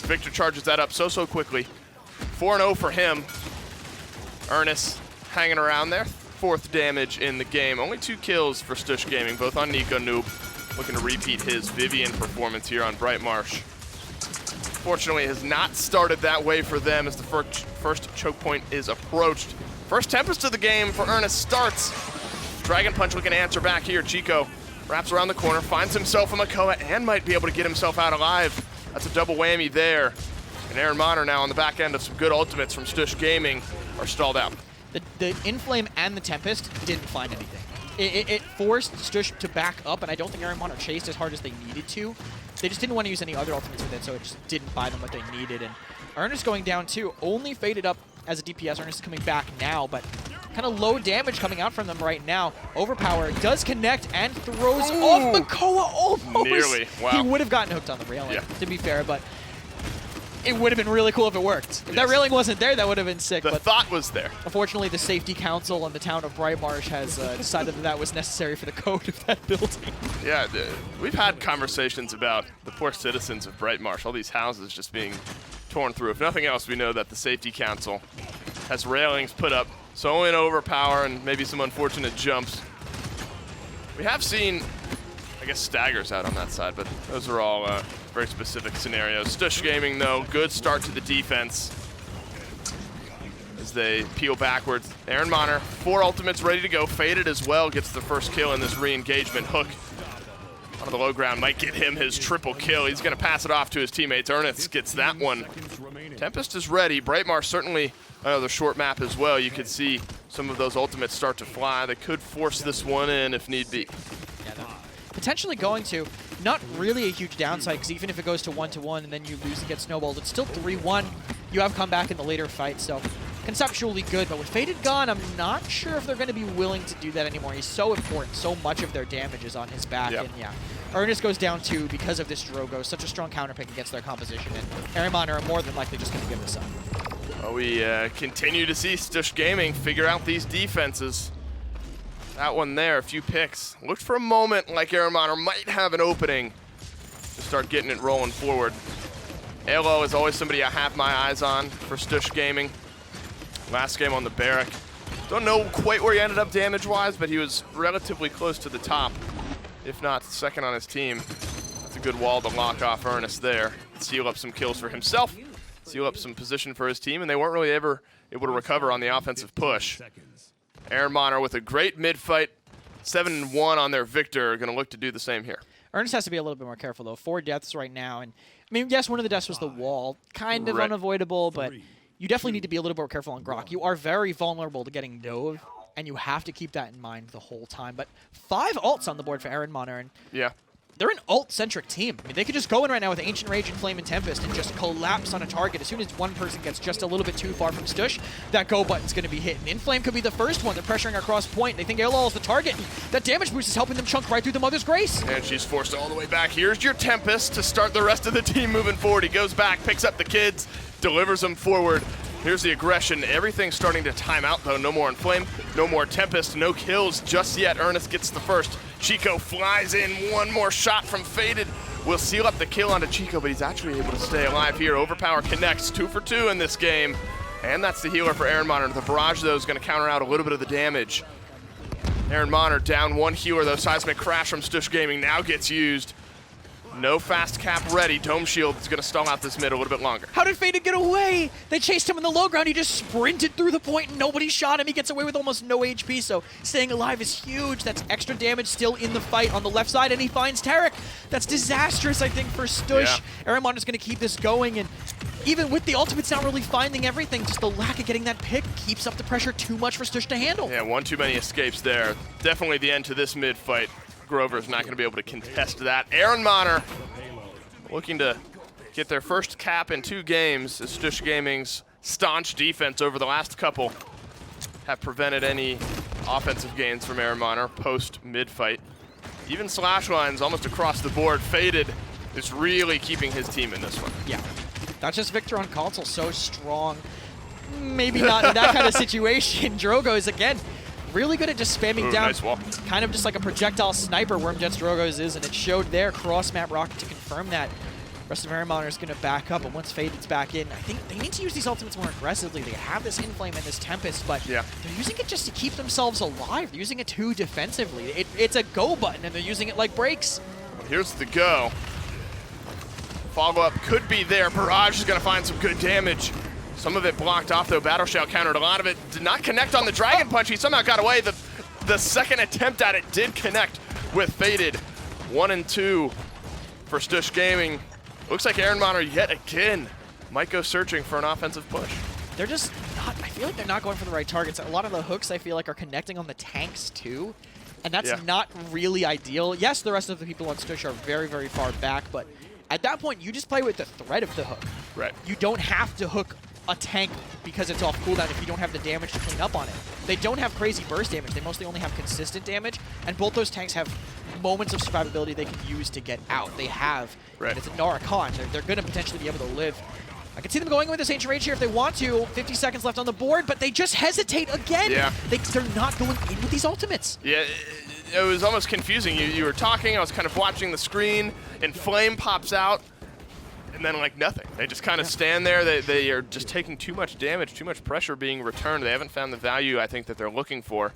Victor charges that up so quickly. 4-0 for him. Ernest hanging around there. 4th damage in the game. Only 2 kills for Stush Gaming, both on Nico Noob. Looking to repeat his Vivian performance here on Bright Marsh. Fortunately, has not started that way for them as the first choke point is approached. First Tempest of the game for Ernest starts. Dragon Punch looking to answer back here. Chico wraps around the corner, finds himself a Makoa, and might be able to get himself out alive. That's a double whammy there. And Ehrenmanner now on the back end of some good ultimates from Stush Gaming are stalled out. The Inflame and the Tempest didn't find anything. It forced Stush to back up, and I don't think Ehrenmanner chased as hard as they needed to. They just didn't want to use any other ultimates with it, so it just didn't buy them what they needed. And Ernest going down too, only faded up as a DPS. Ernest is coming back now, but kind of low damage coming out from them right now. Overpower does connect and throws off Makoa almost. Nearly, wow. He would have gotten hooked on the railing, to be fair, but it would have been really cool if it worked. If that railing wasn't there, that would have been sick. The but thought was there. Unfortunately, the Safety Council and the town of Brightmarsh has decided that was necessary for the code of that building. Yeah, we've had conversations about the poor citizens of Brightmarsh, all these houses just being torn through. If nothing else, we know that the Safety Council has railings put up, so only an overpower and maybe some unfortunate jumps. We have seen, I guess, staggers out on that side, but those are all very specific scenarios. Stush Gaming, though, good start to the defense as they peel backwards. Ehrenmanner, 4 ultimates ready to go. Faded as well, gets the first kill in this re-engagement. Hook on the low ground might get him his triple kill. He's going to pass it off to his teammates. Ernest gets that one. Tempest is ready. Brightmarsh certainly another short map as well. You could see some of those ultimates start to fly. They could force this one in if need be. Potentially going to. Not really a huge downside, because even if it goes to 1-1 and then you lose and get snowballed, it's still 3-1. You have come back in the later fight, so conceptually good. But with Faded gone, I'm not sure if they're going to be willing to do that anymore. He's so important. So much of their damage is on his back. Yep. And yeah, Ernest goes down too because of this Drogo. Such a strong counterpick against their composition. And Ehrenmanner are more than likely just going to give this up. Well, we continue to see Stush Gaming figure out these defenses. That one there, a few picks. Looked for a moment like Ehrenmanner might have an opening to start getting it rolling forward. Elo is always somebody I have my eyes on for Stush Gaming. Last game on the Barrack. Don't know quite where he ended up damage-wise, but he was relatively close to the top, if not second on his team. That's a good wall to lock off Ernest there. Seal up some kills for himself, seal up some position for his team, and they weren't really ever able to recover on the offensive push. Ehrenmanner with a great mid-fight, 7-1 on their victor, going to look to do the same here. Ernest has to be a little bit more careful, though. 4 deaths right now. And I mean, yes, one of the deaths was the wall. Kind of unavoidable, but you definitely need to be a little bit more careful on Grok. You are very vulnerable to getting dove, and you have to keep that in mind the whole time. But 5 ults on the board for Ehrenmanner, and they're an ult-centric team. I mean, they could just go in right now with Ancient Rage and Flame and Tempest and just collapse on a target. As soon as one person gets just a little bit too far from Stush, that go button's going to be hit. And Inflame could be the first one. They're pressuring across point. They think Ailol is the target. And that damage boost is helping them chunk right through the Mother's Grace. And she's forced all the way back. Here's your Tempest to start the rest of the team moving forward. He goes back, picks up the kids, delivers them forward. Here's the aggression. Everything's starting to time out, though. No more Inflame, no more Tempest, no kills just yet. Ernest gets the first. Chico flies in. One more shot from Faded. Will seal up the kill onto Chico, but he's actually able to stay alive here. Overpower connects 2 for 2 in this game. And that's the healer for Ehrenmanner. The barrage, though, is going to counter out a little bit of the damage. Ehrenmanner down 1 healer, though. Seismic Crash from Stush Gaming now gets used. No fast cap ready. Dome Shield is going to stall out this mid a little bit longer. How did Faded get away? They chased him in the low ground. He just sprinted through the point and nobody shot him. He gets away with almost no HP, so staying alive is huge. That's extra damage still in the fight on the left side, and he finds Tarek. That's disastrous, I think, for Stush. Ehrenmanner's going to keep this going, and even with the ultimates not really finding everything, just the lack of getting that pick keeps up the pressure too much for Stush to handle. Yeah, one too many escapes there. Definitely the end to this mid fight. Grover's not going to be able to contest that. Ehrenmanner looking to get their first cap in 2 games as Stush Gaming's staunch defense over the last couple have prevented any offensive gains from Ehrenmanner post-mid fight. Even slash lines almost across the board. Faded is really keeping his team in this one. Yeah, not just Victor on console, so strong. Maybe not in that kind of situation. Drogo is, again, really good at just spamming down, nice wall. Kind of just like a projectile sniper, Wormjet's Drogo's is, and it showed there cross-map rocket to confirm that. Rest of Ehrenmanner is going to back up, and once Faded's back in, I think they need to use these ultimates more aggressively. They have this Inflame and this Tempest, but they're using it just to keep themselves alive. They're using it too defensively. It's a go button, and they're using it like brakes. Here's the go. Follow-up could be there. Barrage is going to find some good damage. Some of it blocked off, though. Battle Shout countered a lot of it. Did not connect on the Dragon Punch. He somehow got away. The second attempt at it did connect with Faded. 1 and 2 for Stush Gaming. Looks like Ehrenmanner yet again might go searching for an offensive push. They're just not, I feel like they're not going for the right targets. A lot of the hooks I feel like are connecting on the tanks too, and that's not really ideal. Yes, the rest of the people on Stush are very, very far back, but at that point, you just play with the threat of the hook. Right. You don't have to hook a tank because it's off cooldown if you don't have the damage to clean up on it. They don't have crazy burst damage. They mostly only have consistent damage, and both those tanks have moments of survivability they can use to get out. They have. Right. It's a Naracon. They're going to potentially be able to live. I can see them going with this Ancient Rage here if they want to. 50 seconds left on the board, but they just hesitate again. Yeah. They're not going in with these ultimates. Yeah, it was almost confusing. You were talking, I was kind of watching the screen, and Flame pops out, and then like nothing. They just kind of stand there. They are just taking too much damage, too much pressure being returned. They haven't found the value, I think, that they're looking for.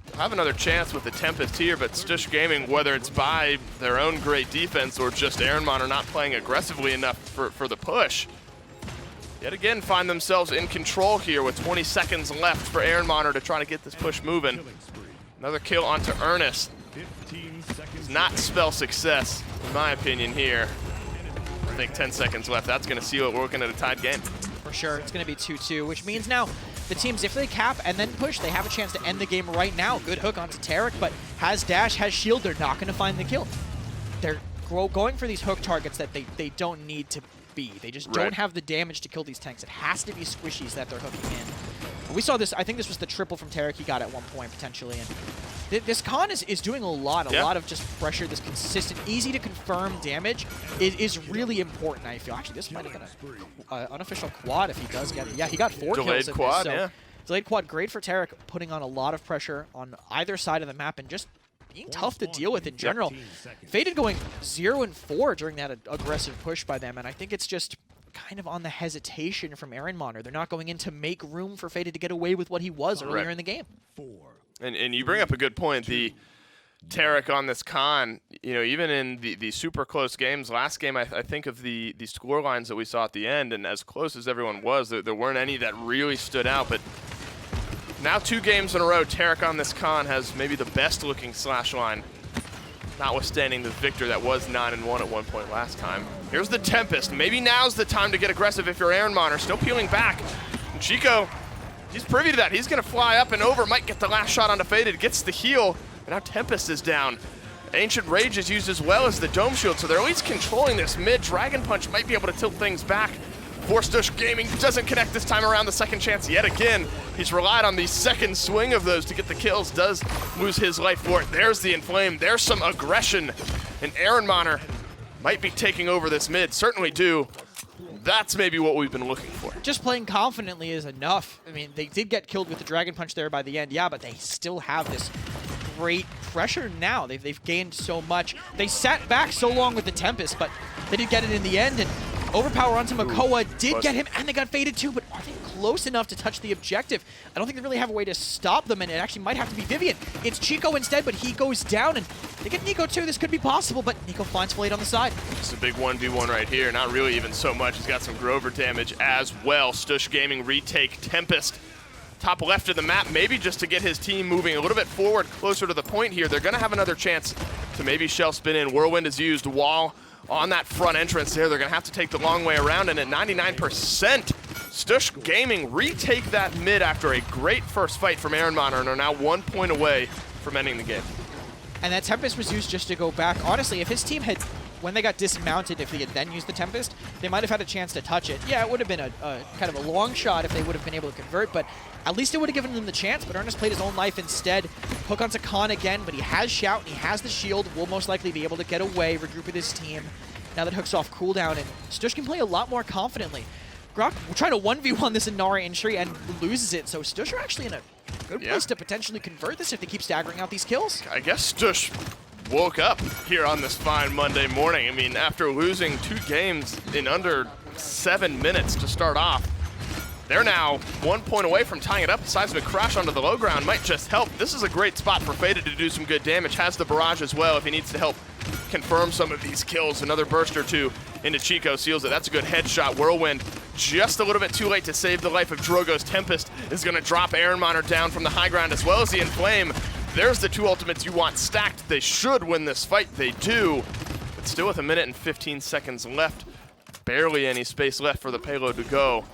They'll have another chance with the Tempest here, but Stush Gaming, whether it's by their own great defense or just Ehrenmanner not playing aggressively enough for the push, yet again find themselves in control here with 20 seconds left for Ehrenmanner to try to get this push moving. Another kill onto Ernest. Does not spell success, in my opinion, here. I think 10 seconds left. That's going to seal it. We're looking at a tied game. For sure. It's going to be 2-2, which means now the teams, if they cap and then push, they have a chance to end the game right now. Good hook onto Tarek, but has dash, has shield. They're not going to find the kill. They're going for these hook targets that they don't need to be. They just don't have the damage to kill these tanks. It has to be squishies that they're hooking in. We saw this, I think this was the triple from Tarek he got at one point, potentially. And this con is doing a lot of just pressure. This consistent, easy to confirm damage is really important, I feel. Actually, this might have been an unofficial quad if he does get it. Yeah, he got 4 kills in this. Delayed quad, yeah. Delayed quad, great for Tarek, putting on a lot of pressure on either side of the map and just being tough to deal with in general. Faded going 0 and 4 during that aggressive push by them, and I think it's just kind of on the hesitation from Ehrenmanner. They're not going in to make room for Faded to get away with what he was earlier in the game. And you bring up a good point. The Tarek on this con, you know, even in the super close games, last game I think of the score lines that we saw at the end, and as close as everyone was, there weren't any that really stood out. But now 2 games in a row, Tarek on this con has maybe the best looking slash line, notwithstanding the victor that was 9-1 at one point last time. Here's the Tempest. Maybe now's the time to get aggressive if you're Ehrenmanner. Still peeling back. And Chico, he's privy to that. He's going to fly up and over, might get the last shot onto Faded, gets the heal, and now Tempest is down. Ancient Rage is used as well as the Dome Shield, so they're at least controlling this mid. Dragon Punch might be able to tilt things back. Stush Gaming doesn't connect this time around. The second chance yet again. He's relied on the second swing of those to get the kills. Does lose his life for it. There's the Inflame. There's some aggression. And Ehrenmanner might be taking over this mid. Certainly do. That's maybe what we've been looking for. Just playing confidently is enough. I mean, they did get killed with the Dragon Punch there by the end, yeah, but they still have this great pressure now. They've gained so much. They sat back so long with the Tempest, but they did get it in the end, and Overpower onto Makoa did get him, and they got Faded too, but are they close enough to touch the objective? I don't think they really have a way to stop them, and it actually might have to be Vivian. It's Chico instead, but he goes down, and they get Nico too. This could be possible, but Nico finds Flade on the side. It's a big 1v1 right here. Not really even so much. He's got some Grover damage as well. Stush Gaming retake Tempest. Top left of the map, maybe just to get his team moving a little bit forward, closer to the point here. They're going to have another chance to maybe shell spin in. Whirlwind is used while on that front entrance there. They're going to have to take the long way around, and at 99%, Stush Gaming retake that mid after a great first fight from Ehrenmanner and are now 1 point away from ending the game. And that Tempest was used just to go back. Honestly, if his team had, when they got dismounted, if they had then used the Tempest, they might have had a chance to touch it. Yeah, it would have been a kind of a long shot if they would have been able to convert, but at least it would have given them the chance. But Ernest played his own life instead. Hook onto Khan again, but he has Shout and he has the shield. Will most likely be able to get away, regroup with his team. Now that Hook's off cooldown, and Stush can play a lot more confidently. Grok trying to 1v1 this Inara entry and loses it, so Stush are actually in a good place to potentially convert this if they keep staggering out these kills. I guess Stush woke up here on this fine Monday morning. I mean, after losing 2 games in under 7 minutes to start off, they're now 1 point away from tying it up. The seismic crash onto the low ground might just help. This is a great spot for Faded to do some good damage. Has the barrage as well if he needs to help confirm some of these kills. Another burst or two into Chico, seals it. That's a good headshot. Whirlwind just a little bit too late to save the life of Drogo's. Tempest is going to drop Ehrenmanner down from the high ground as well as the Inflame. There's the two ultimates you want stacked. They should win this fight. They do. But still with 1 minute and 15 seconds left. Barely any space left for the payload to go.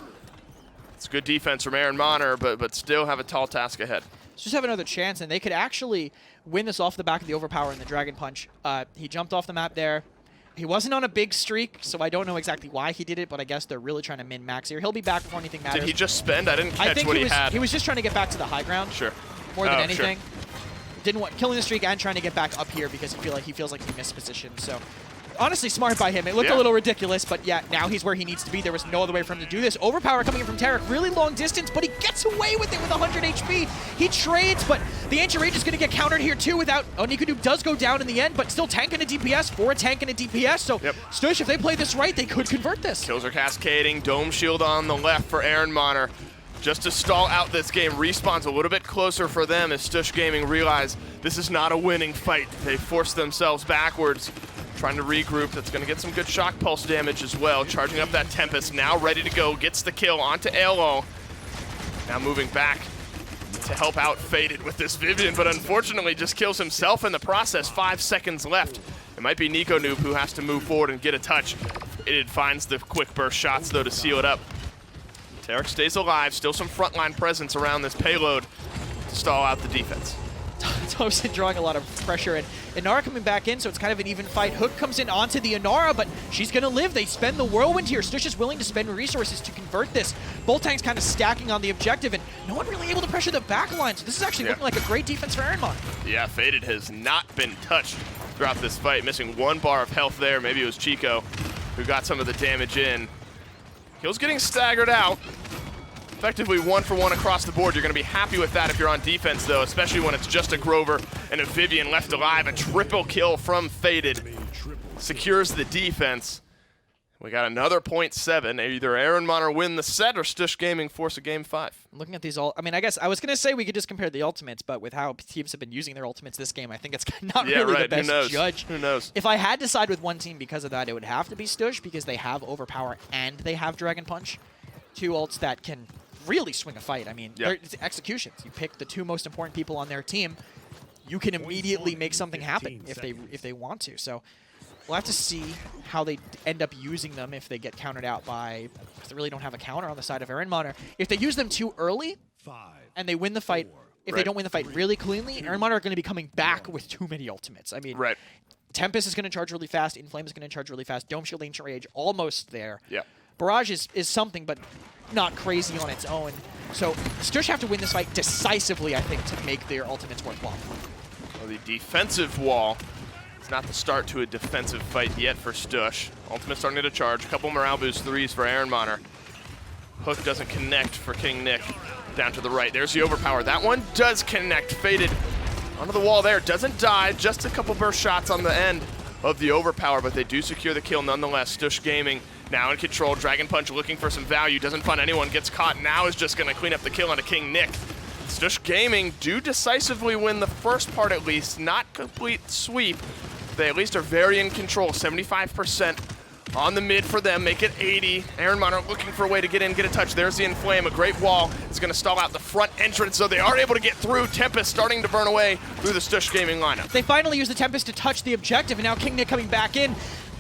It's good defense from Ehrenmanner, but still have a tall task ahead. Just have another chance, and they could actually win this off the back of the overpower and the Dragon Punch. He jumped off the map there. He wasn't on a big streak, so I don't know exactly why he did it, but I guess they're really trying to min-max here. He'll be back before anything matters. Did he just spend? I didn't catch I think what he had. He was just trying to get back to the high ground. Sure. More than anything. Sure. Didn't want killing the streak and trying to get back up here because he feels like he missed position. So honestly, smart by him. It looked a little ridiculous, but yeah, now he's where he needs to be. There was no other way for him to do this. Overpower coming in from Tarek, really long distance, but he gets away with it with 100 HP. He trades, but the Ancient Rage is going to get countered here too without... Nikonu does go down in the end, but still tank and a DPS for a tank and a DPS. So Stush, if they play this right, they could convert this. Kills are cascading. Dome shield on the left for Ehrenmanner. Just to stall out this game, Respawn's a little bit closer for them as Stush Gaming realize this is not a winning fight. They force themselves backwards. Trying to regroup. That's going to get some good shock pulse damage as well. Charging up that Tempest, now ready to go. Gets the kill onto Elo. Now moving back to help out Faded with this Vivian, but unfortunately just kills himself in the process. 5 seconds left. It might be Nico Noob who has to move forward and get a touch. It finds the quick burst shots though to seal it up. Tarek stays alive. Still some frontline presence around this payload to stall out the defense. Thompson drawing a lot of pressure, and Inara coming back in, so it's kind of an even fight. Hook comes in onto the Inara, but she's going to live. They spend the Whirlwind here. Stush is willing to spend resources to convert this. Both tanks kind of stacking on the objective, and no one really able to pressure the back line, so this is actually looking like a great defense for Ehrenmanner. Yeah, Faded has not been touched throughout this fight, missing 1 bar of health there. Maybe it was Chico who got some of the damage in. Hill's getting staggered out. Effectively 1 for 1 across the board. You're going to be happy with that if you're on defense, though, especially when it's just a Grover and a Vivian left alive. A triple kill from Faded secures the defense. We got another 0.7. Either Ehrenmanner win the set or Stush Gaming force a game 5. Looking at these I mean, I guess I was going to say we could just compare the ultimates, but with how teams have been using their ultimates this game, I think it's not really the best judge. Who knows? If I had to side with one team because of that, it would have to be Stush because they have Overpower and they have Dragon Punch. 2 ults that can really swing a fight. I mean, it's executions. You pick the 2 most important people on their team, you can immediately make something happen if they want to. So we'll have to see how they end up using them if they get countered out by, because they really don't have a counter on the side of Ehrenmanner. If they use them too early and they win the fight, if they don't win the fight really cleanly, Ehrenmanner are going to be coming back with too many ultimates. I mean, Tempest is going to charge really fast, Inflame is going to charge really fast, Dome Shield, Ancient Rage, almost there. Barrage is something, but not crazy on its own. So Stush have to win this fight decisively, I think, to make their ultimates worthwhile. Well, the defensive wall is not the start to a defensive fight yet for Stush. Ultimate starting to charge. A couple morale boost 3s for Ehrenmanner. Hook doesn't connect for King Nick. Down to the right. There's the overpower. That one does connect. Faded onto the wall there. Doesn't die. Just a couple burst shots on the end of the overpower, but they do secure the kill nonetheless. Stush Gaming now in control. Dragon Punch looking for some value. Doesn't find anyone. Gets caught. Now is just going to clean up the kill onto King Nick. Stush Gaming do decisively win the first part at least. Not complete sweep. They at least are very in control. 75% on the mid for them. Make it 80. Ehrenmanner looking for a way to get in, get a touch. There's the Inflame. A great wall. It's going to stall out the front entrance, so they are able to get through. Tempest starting to burn away through the Stush Gaming lineup. They finally use the Tempest to touch the objective, and now King Nick coming back in.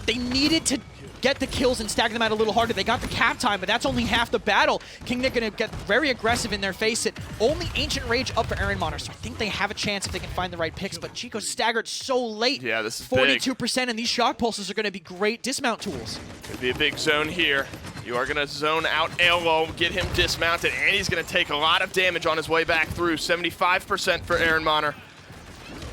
They needed to get the kills and stagger them out a little harder. They got the cap time, but that's only half the battle. King Nick going to get very aggressive in their face. It only Ancient Rage up for Ehrenmanner, so I think they have a chance if they can find the right picks, but Chico's staggered so late. Yeah, this is 42%, big. And these shock pulses are going to be great dismount tools. Could be a big zone here. You are going to zone out Elo, get him dismounted, and he's going to take a lot of damage on his way back through. 75% for Ehrenmanner.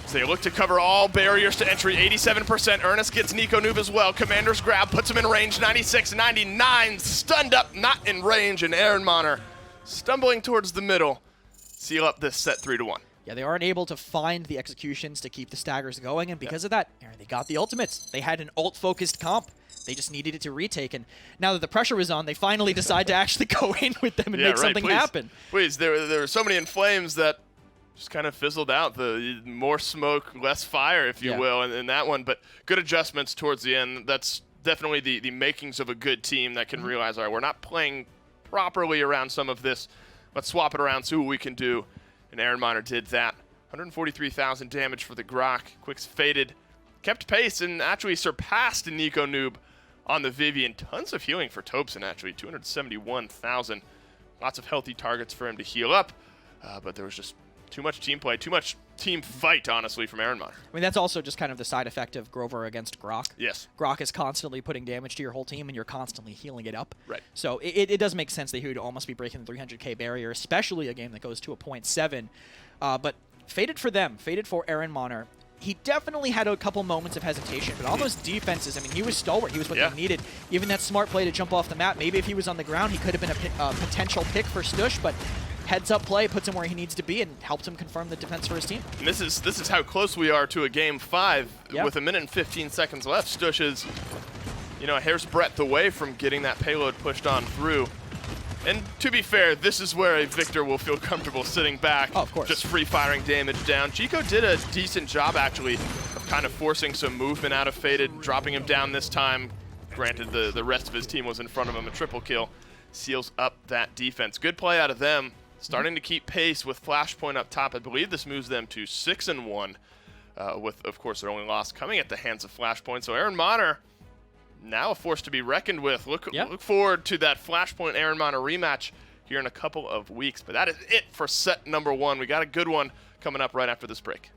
So they look to cover all barriers to entry. 87%. Ernest gets Nico Noob as well. Commander's grab puts him in range. 96, 99. Stunned up, not in range. And Ehrenmanner stumbling towards the middle. Seal up this set 3-1. Yeah, they aren't able to find the executions to keep the staggers going, and because of that, they got the ultimates. They had an ult-focused comp. They just needed it to retake, and now that the pressure was on, they finally decide to actually go in with them and make something happen. Please, there were so many Inflames that just kind of fizzled out. The more smoke, less fire, if you will, in that one. But good adjustments towards the end. That's definitely the makings of a good team that can realize, all right, we're not playing properly around some of this. Let's swap it around, see what we can do. And Ehrenmanner did that. 143,000 damage for the Grok. Quicks faded, kept pace, and actually surpassed Nico Noob on the Vivian. Tons of healing for Tobson, actually. 271,000. Lots of healthy targets for him to heal up. But there was just too much team play, too much team fight, honestly, from Ehrenmanner. I mean, that's also just kind of the side effect of Grover against Grok. Yes. Grok is constantly putting damage to your whole team, and you're constantly healing it up. Right. So it does make sense that he would almost be breaking the 300k barrier, especially a game that goes to a 0.7. But faded for them, faded for Ehrenmanner. He definitely had a couple moments of hesitation, but all those defenses, I mean, he was stalwart. He was what they needed. Even that smart play to jump off the map, maybe if he was on the ground, he could have been a potential pick for Stush, but heads-up play puts him where he needs to be and helps him confirm the defense for his team. And this is how close we are to a Game 5. With a minute and 15 seconds left, Stush is, a hair's breadth away from getting that payload pushed on through. And to be fair, this is where a Victor will feel comfortable sitting back, of course, just free-firing damage down. Chico did a decent job, actually, of kind of forcing some movement out of Faded, dropping him down this time. Granted, the rest of his team was in front of him. A triple kill seals up that defense. Good play out of them. Starting to keep pace with Flashpoint up top. I believe this moves them to 6-1, with, of course, their only loss coming at the hands of Flashpoint. So Ehrenmanner, now a force to be reckoned with. Look forward to that Flashpoint Ehrenmanner rematch here in a couple of weeks. But that is it for set number 1. We got a good one coming up right after this break.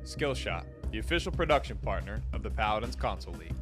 Skillshot, the official production partner of the Paladins Console League.